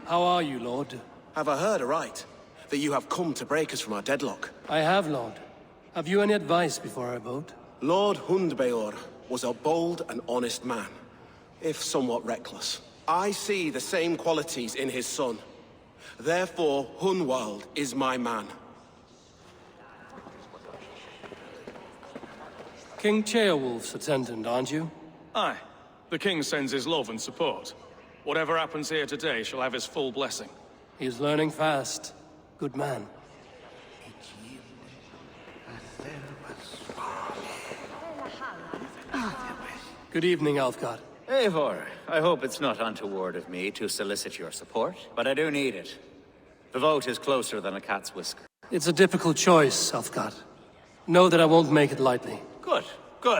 How are you, Lord? Have I heard aright? That you have come to break us from our deadlock? I have, Lord. Have you any advice before I vote? Lord Hundbeor was a bold and honest man, if somewhat reckless. I see the same qualities in his son. Therefore, Hunwald is my man. King Ceolwulf's attendant, aren't you? Aye. The king sends his love and support. Whatever happens here today shall have his full blessing. He's learning fast. Good man. Good evening, Alfgard. Eivor, I hope it's not untoward of me to solicit your support, but I do need it. The vote is closer than a cat's whisker. It's a difficult choice, Alfgard. Know that I won't make it lightly. Good, good.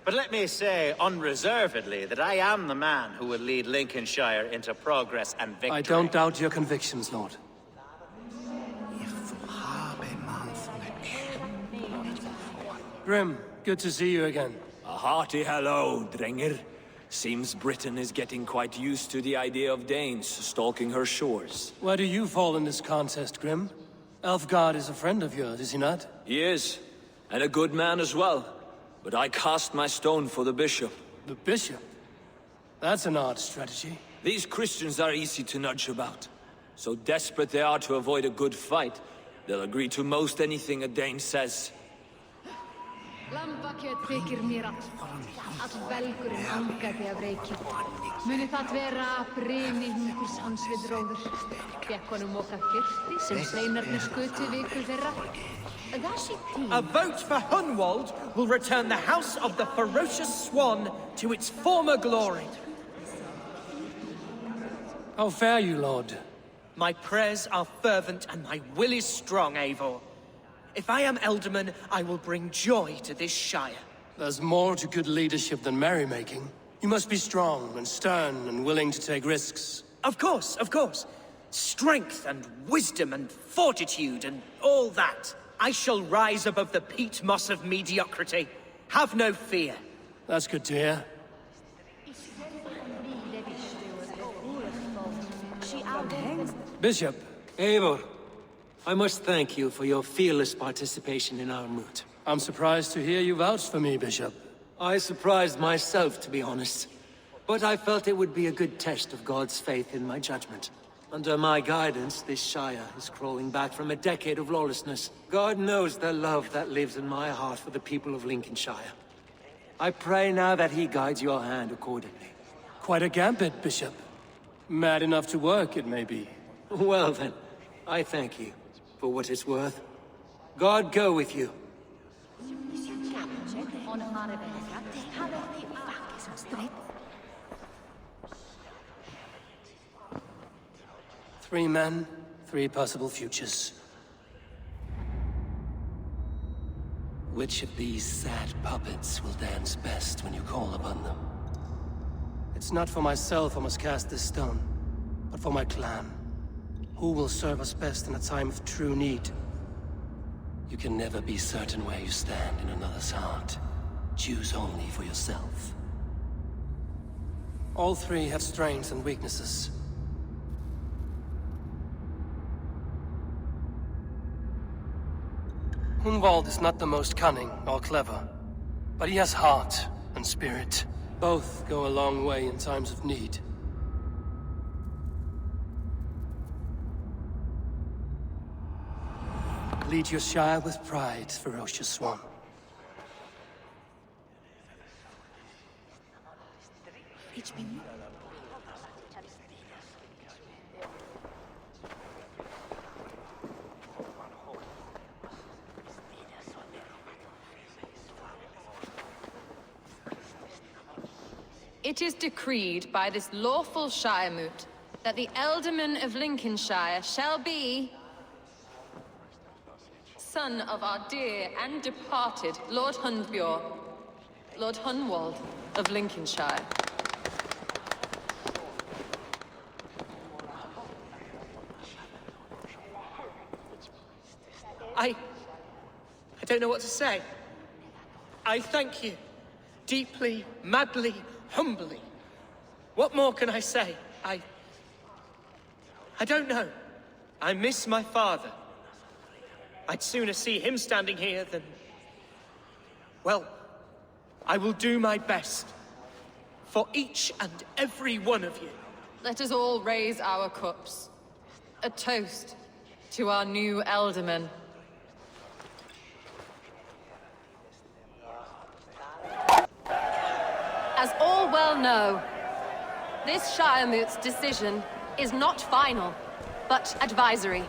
But let me say unreservedly that I am the man who will lead Lincolnshire into progress and victory. I don't doubt your convictions, Lord. Grim, good to see you again. A hearty hello, Drenger. Seems Britain is getting quite used to the idea of Danes stalking her shores. Where do you fall in this contest, Grim? Alfgard is a friend of yours, is he not? He is, and a good man as well. But I cast my stone for the bishop. The bishop? That's an odd strategy. These Christians are easy to nudge about. So desperate they are to avoid a good fight, they'll agree to most anything a Dane says. Lambakjöt þykir mér all belgurinn angaði af reiki. Muni það vera brimi hungurs hans við róður. Fékk honum mokað hirti sem sveinarnir skutu viku þeirra. A vote for Hunwald will return the House of the Ferocious Swan to its former glory. How fare you, Lord? My prayers are fervent and my will is strong, Eivor. If I am Ealdorman, I will bring joy to this Shire. There's more to good leadership than merrymaking. You must be strong and stern and willing to take risks. Of course, of course. Strength and wisdom and fortitude and all that. I shall rise above the peat moss of mediocrity. Have no fear. That's good to hear. Bishop. Eivor, I must thank you for your fearless participation in our moot. I'm surprised to hear you vouch for me, Bishop. I surprised myself, to be honest. But I felt it would be a good test of God's faith in my judgment. Under my guidance, this Shire is crawling back from a decade of lawlessness. God knows the love that lives in my heart for the people of Lincolnshire. I pray now that he guides your hand accordingly. Quite a gambit, Bishop. Mad enough to work, it may be. Well then, I thank you, for what it's worth. God go with you. 3 men, 3 possible futures. Which of these sad puppets will dance best when you call upon them? It's not for myself I must cast this stone, but for my clan. Who will serve us best in a time of true need? You can never be certain where you stand in another's heart. Choose only for yourself. All 3 have strengths and weaknesses. Hunwald is not the most cunning or clever, but he has heart and spirit. Both go a long way in times of need. Lead your Shire with pride, ferocious swan. It is decreed by this lawful Shire moot that the Ealdorman of Lincolnshire shall be son of our dear and departed Lord Hundbeor, Lord Hunwald of Lincolnshire. I don't know what to say. I thank you. Deeply, madly, humbly. What more can I say? I don't know. I miss my father. I'd sooner see him standing here than... Well, I will do my best. For each and every one of you. Let us all raise our cups. A toast to our new ealdormen. As all well know, this Shiremoot's decision is not final, but advisory.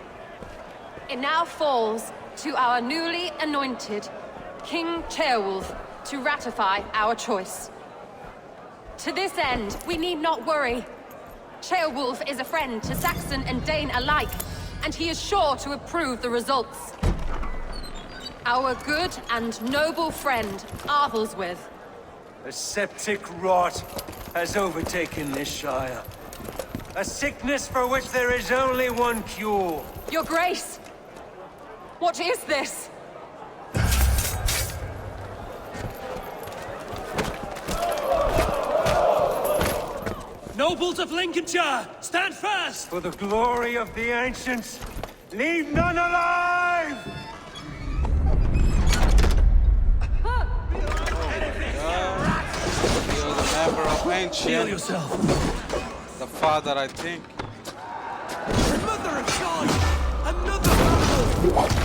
It now falls to our newly anointed King Ceolwulf to ratify our choice. To this end, we need not worry. Ceolwulf is a friend to Saxon and Dane alike, and he is sure to approve the results. Our good and noble friend, Arthelswith. A septic rot has overtaken this Shire. A sickness for which there is only one cure. Your Grace! What is this? Nobles of Lincolnshire, stand fast! For the glory of the ancients, leave none alive! You're the member of ancient. Shield yourself. The father, I think. Mother of God! Another battle!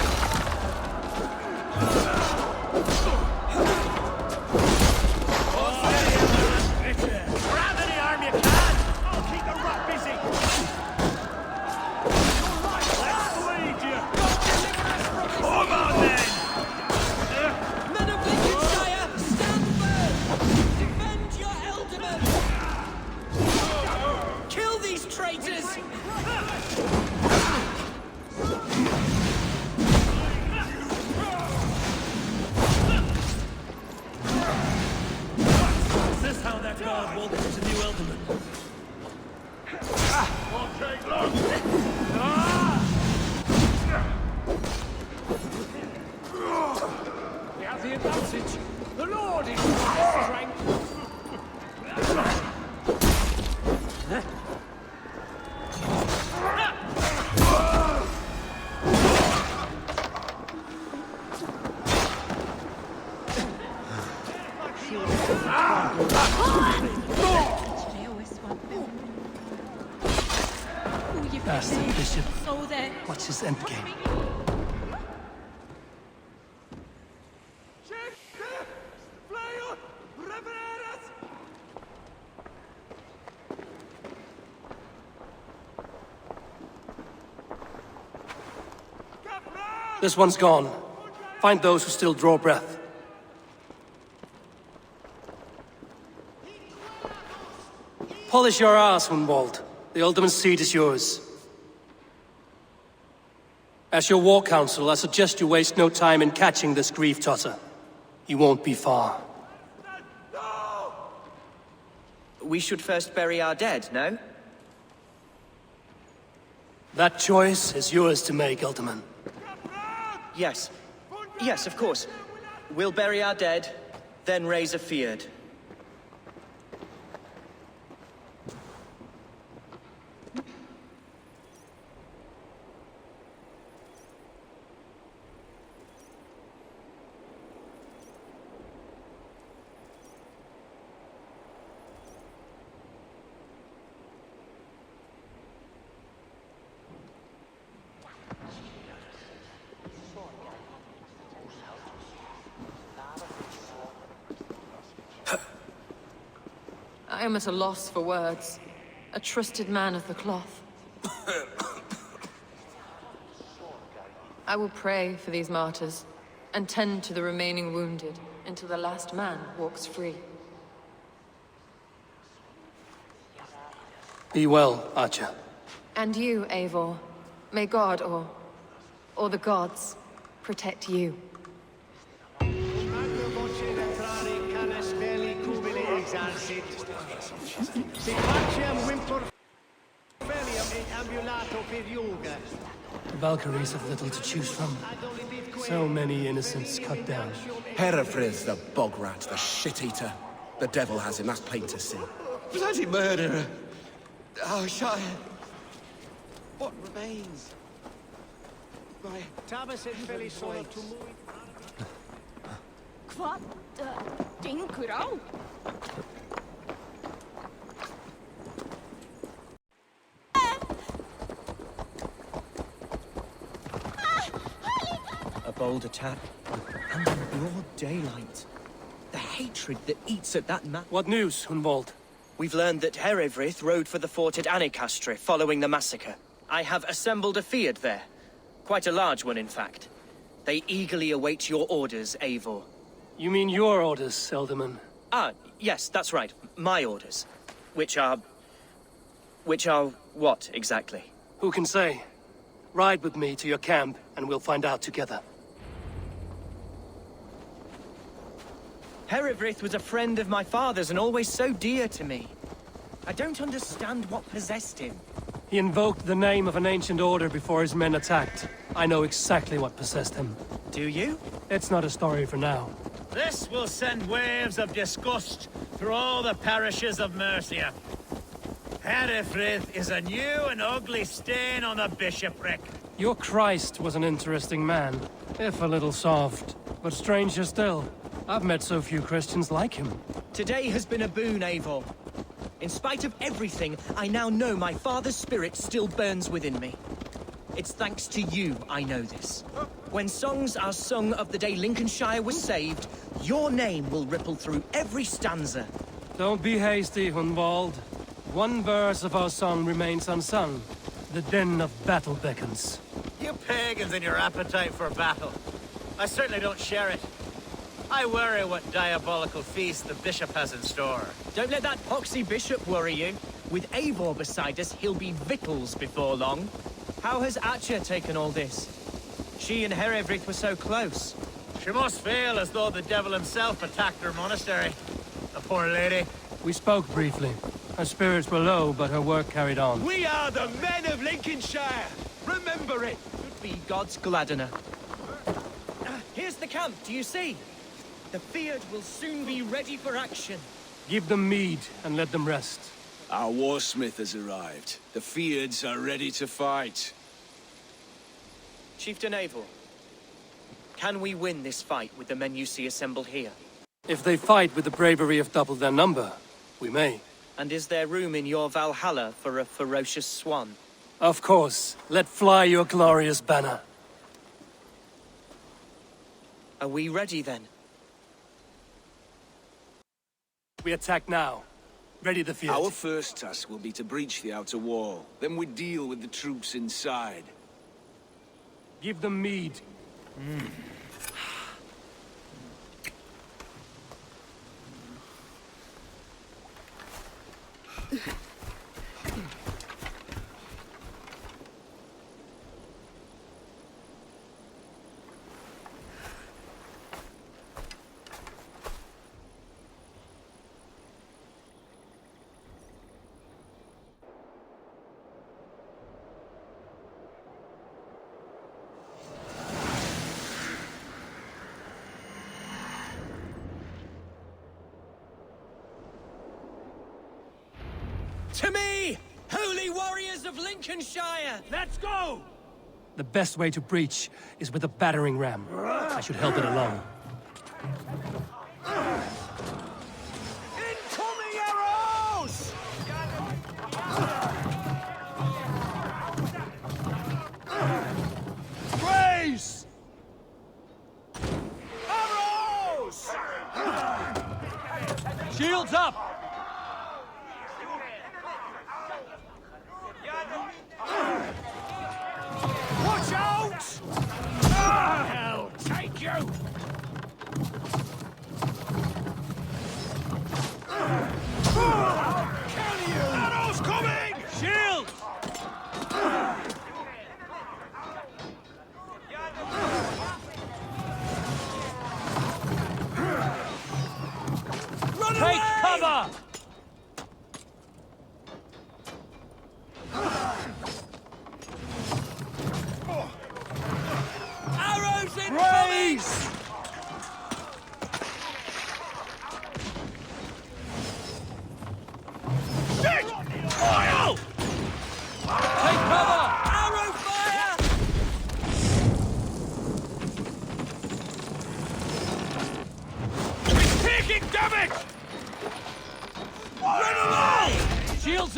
Grab any arm you can! I'll keep the rot busy! Let's lead you! Come on then! Men of Lincolnshire, stand firm! Defend your ealdormen! Kill these traitors! Is this how that guard welcomes a new ealdorman? Won't take long! We have the advantage! The Lord is my strength! Ask the bishop. What's his endgame? This one's gone. Find those who still draw breath. Polish your ass, Hunwald. The Ealdorman seat is yours. As your war council, I suggest you waste no time in catching this grief-totter. He won't be far. We should first bury our dead, no? That choice is yours to make, Ealdorman. Yes. Yes, of course. We'll bury our dead, then raise a feard. I am at a loss for words. A trusted man of the cloth. I will pray for these martyrs, and tend to the remaining wounded until the last man walks free. Be well, Archer. And you, Eivor. May God, or the gods, protect you. The Valkyries have little to choose from. So many innocents cut down. Herefrith, the bog rat, the shit-eater. The devil has him, that's plain to see. Bloody murderer! Our Shire! What remains? My Thomas and Philly solo to What? Dinkur out. A bold attack, and in broad daylight. The hatred that eats at that man. What news, Hunwald? We've learned that Eivor rode for the fort at Annikastre following the massacre. I have assembled a field there. Quite a large one, in fact. They eagerly await your orders, Eivor. You mean your orders, ealdormen? Ah, yes, that's right. My orders. Which are what, exactly? Who can say? Ride with me to your camp, and we'll find out together. Eivor was a friend of my father's and always so dear to me. I don't understand what possessed him. He invoked the name of an ancient order before his men attacked. I know exactly what possessed him. Do you? It's not a story for now. This will send waves of disgust through all the parishes of Mercia. Eivor is a new and ugly stain on the bishopric. Your Christ was an interesting man, if a little soft. But stranger still, I've met so few Christians like him. Today has been a boon, Eivor. In spite of everything, I now know my father's spirit still burns within me. It's thanks to you I know this. When songs are sung of the day Lincolnshire was saved, your name will ripple through every stanza. Don't be hasty, Hunwald. One verse of our song remains unsung. The din of battle beckons. You pagans and your appetite for battle. I certainly don't share it. I worry what diabolical feast the bishop has in store. Don't let that poxy bishop worry you. With Eivor beside us, he'll be victuals before long. How has Atcha taken all this? She and Eivor were so close. She must feel as though the devil himself attacked her monastery. The poor lady. We spoke briefly. Her spirits were low, but her work carried on. We are the men of Lincolnshire! Remember it! Should be God's gladdener. Here's the camp, do you see? The Fyrd will soon be ready for action. Give them mead and let them rest. Our warsmith has arrived. The Fyrds are ready to fight. Chieftain Eivor, can we win this fight with the men you see assembled here? If they fight with the bravery of double their number, we may. And is there room in your Valhalla for a ferocious swan? Of course. Let fly your glorious banner. Are we ready then? We attack now. Ready the field. Our first task will be to breach the outer wall. Then we deal with the troops inside. Give them mead. To me, holy warriors of Lincolnshire! Let's go! The best way to breach is with a battering ram. I should help it along. Incoming arrows! Grace! Arrows! Shields up! Watch out! Ah, hell, take you! I'll kill you! Arrows coming! Shield! Run Take away! cover! Arrows incoming! Race! Shit! Fire!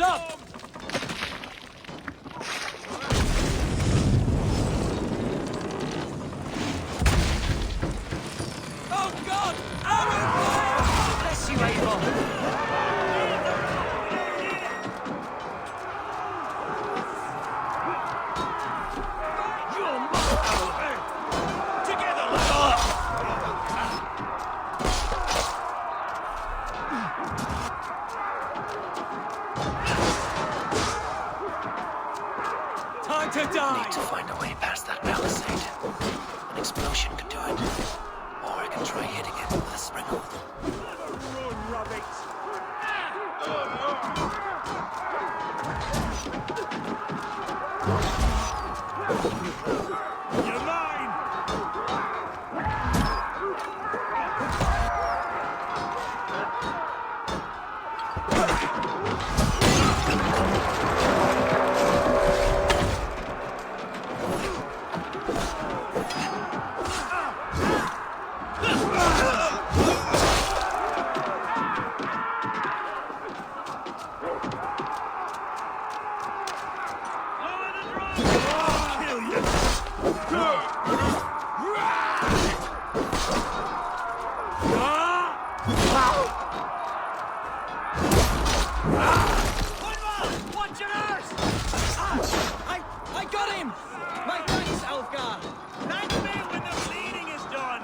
Arms up! Oh God! Arrow fire! Bless you, Eivor. Time to die! Need to find a way past that palisade. An explosion could do it. Or I can try hitting it with a sprinkle. Run, rabbit! You're mine! Hunwald! Watch your arse! I got him! My thanks, Alfgar! Thank me when the bleeding is done!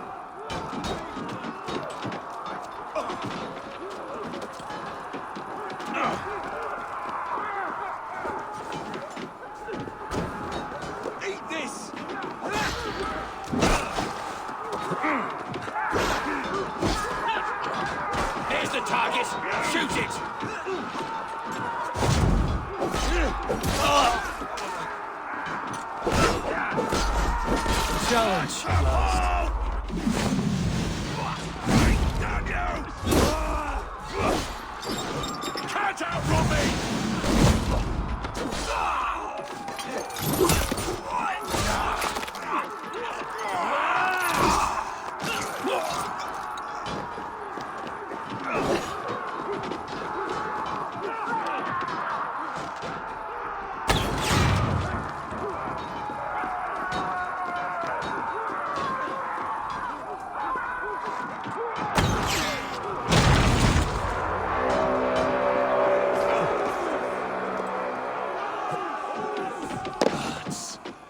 Eat this! Here's the target! Shoot it! Challenge at last. Can't outrun me!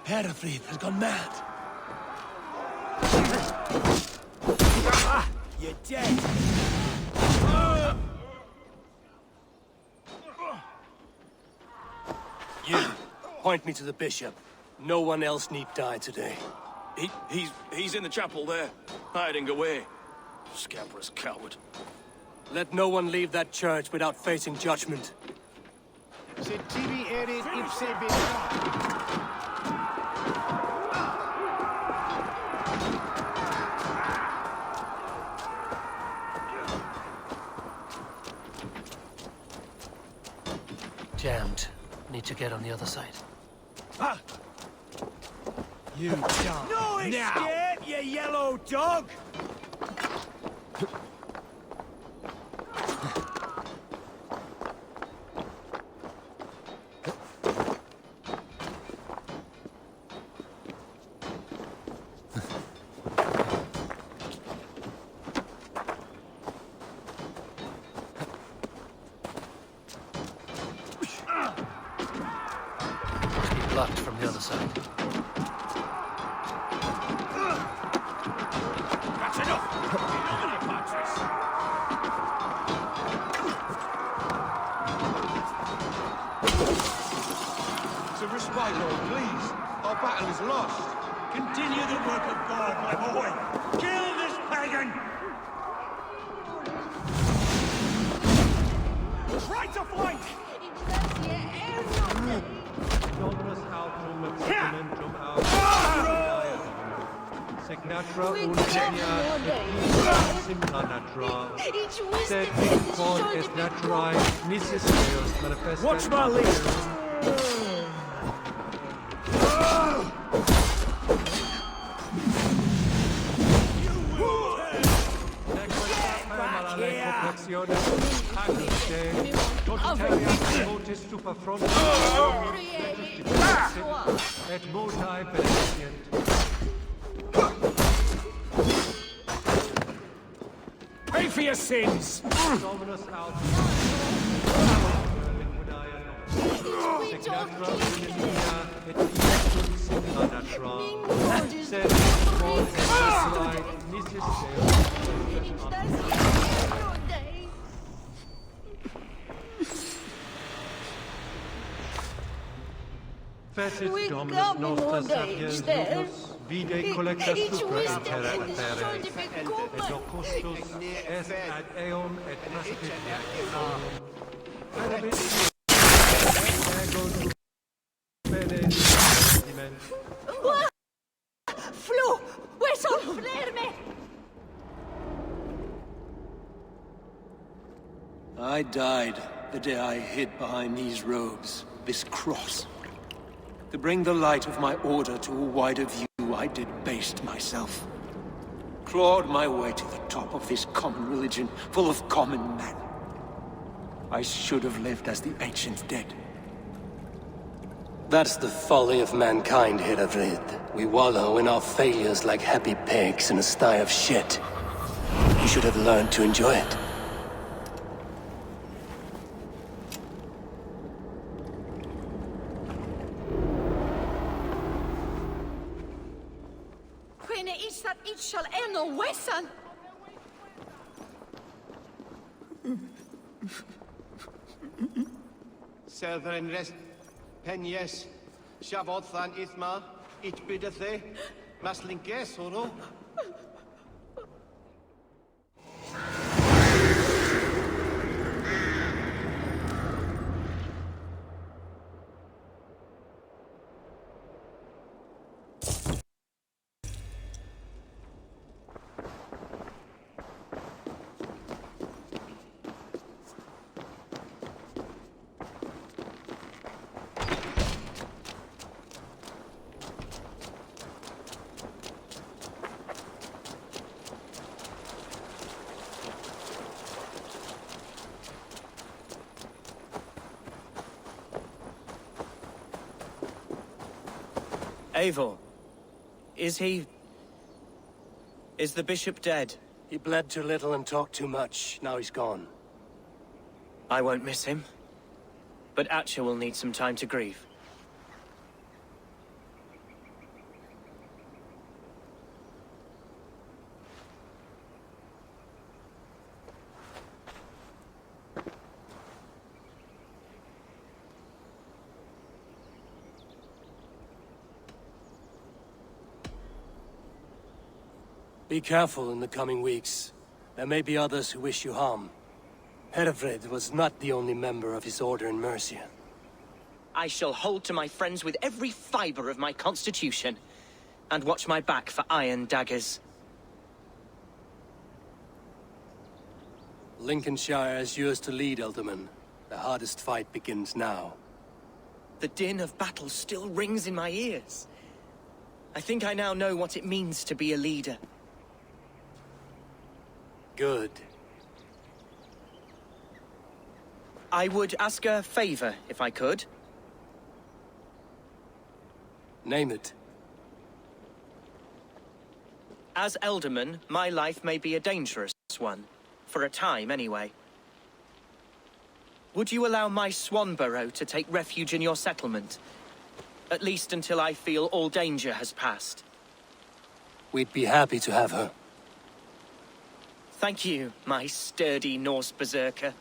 Herefried has gone mad. You're dead! You, point me to the bishop. No one else need die today. He's in the chapel there, hiding away. Scabrous coward. Let no one leave that church without facing judgment. Se tibi erit ipse vitat. Jammed. Need to get on the other side. You die. No escape, you yellow dog! Blocked from the other side. That's enough! Patris! To respite, Lord, please. Our battle is lost. Continue the work of God, my boy! Kill this pagan! Try to flank! Dominus autum testamentum Signatra unia simna natra. Sed con est naturae missis Deus manifestet. Watch my lead! Motis super frontis et multi beneficient. Pay for your sins! Dominus aut. Signatra Unimia et Iactum Sigma Natra. Sed quod est nisis Fetit Dominus nostra sapiens Lugus, vide collecta supra in terra terra, et locustus est ad eum et praecipitia. Fedebit ego tu bene sentiment. Flo! Whistle! Flerme! I died the day I hid behind these robes, this cross. To bring the light of my order to a wider view, I debased myself. Clawed my way to the top of this common religion, full of common men. I should have lived as the ancient dead. That's the folly of mankind, Eivor. We wallow in our failures like happy pigs in a sty of shit. You should have learned to enjoy it. When is that it shall end on Wesson? Selverin rest, Penyes, Shavothan Ithma, Ich bidethe, Maslinkes, Horo. Eivor, is the bishop dead? He bled too little and talked too much. Now he's gone. I won't miss him. But Atcha will need some time to grieve. Be careful in the coming weeks. There may be others who wish you harm. Eivor was not the only member of his order in Mercia. I shall hold to my friends with every fiber of my constitution, and watch my back for iron daggers. Lincolnshire is yours to lead, ealdormen. The hardest fight begins now. The din of battle still rings in my ears. I think I now know what it means to be a leader. Good. I would ask a favor, if I could. Name it. As ealdorman, my life may be a dangerous one. For a time, anyway. Would you allow my Swanborough to take refuge in your settlement? At least until I feel all danger has passed. We'd be happy to have her. Thank you, my sturdy Norse berserker.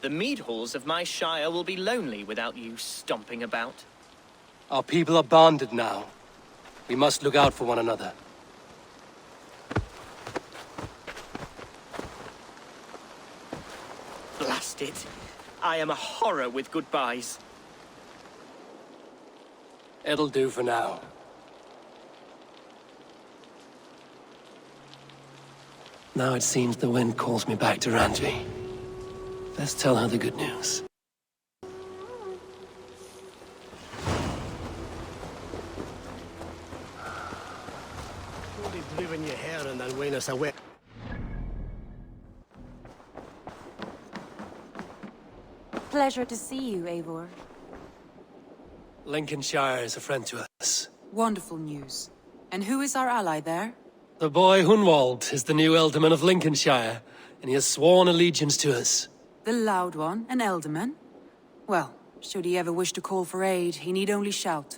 The mead halls of my shire will be lonely without you stomping about. Our people are bonded now. We must look out for one another. Blast it. I am a horror with goodbyes. It'll do for now. Now it seems the wind calls me back to Randvi. Let's tell her the good news. You'll be blue in your hair and then win us away. Pleasure to see you, Eivor. Lincolnshire is a friend to us. Wonderful news. And who is our ally there? The boy Hunwald is the new ealdorman of Lincolnshire, and he has sworn allegiance to us. The Loud One, an ealdorman? Well, should he ever wish to call for aid, he need only shout.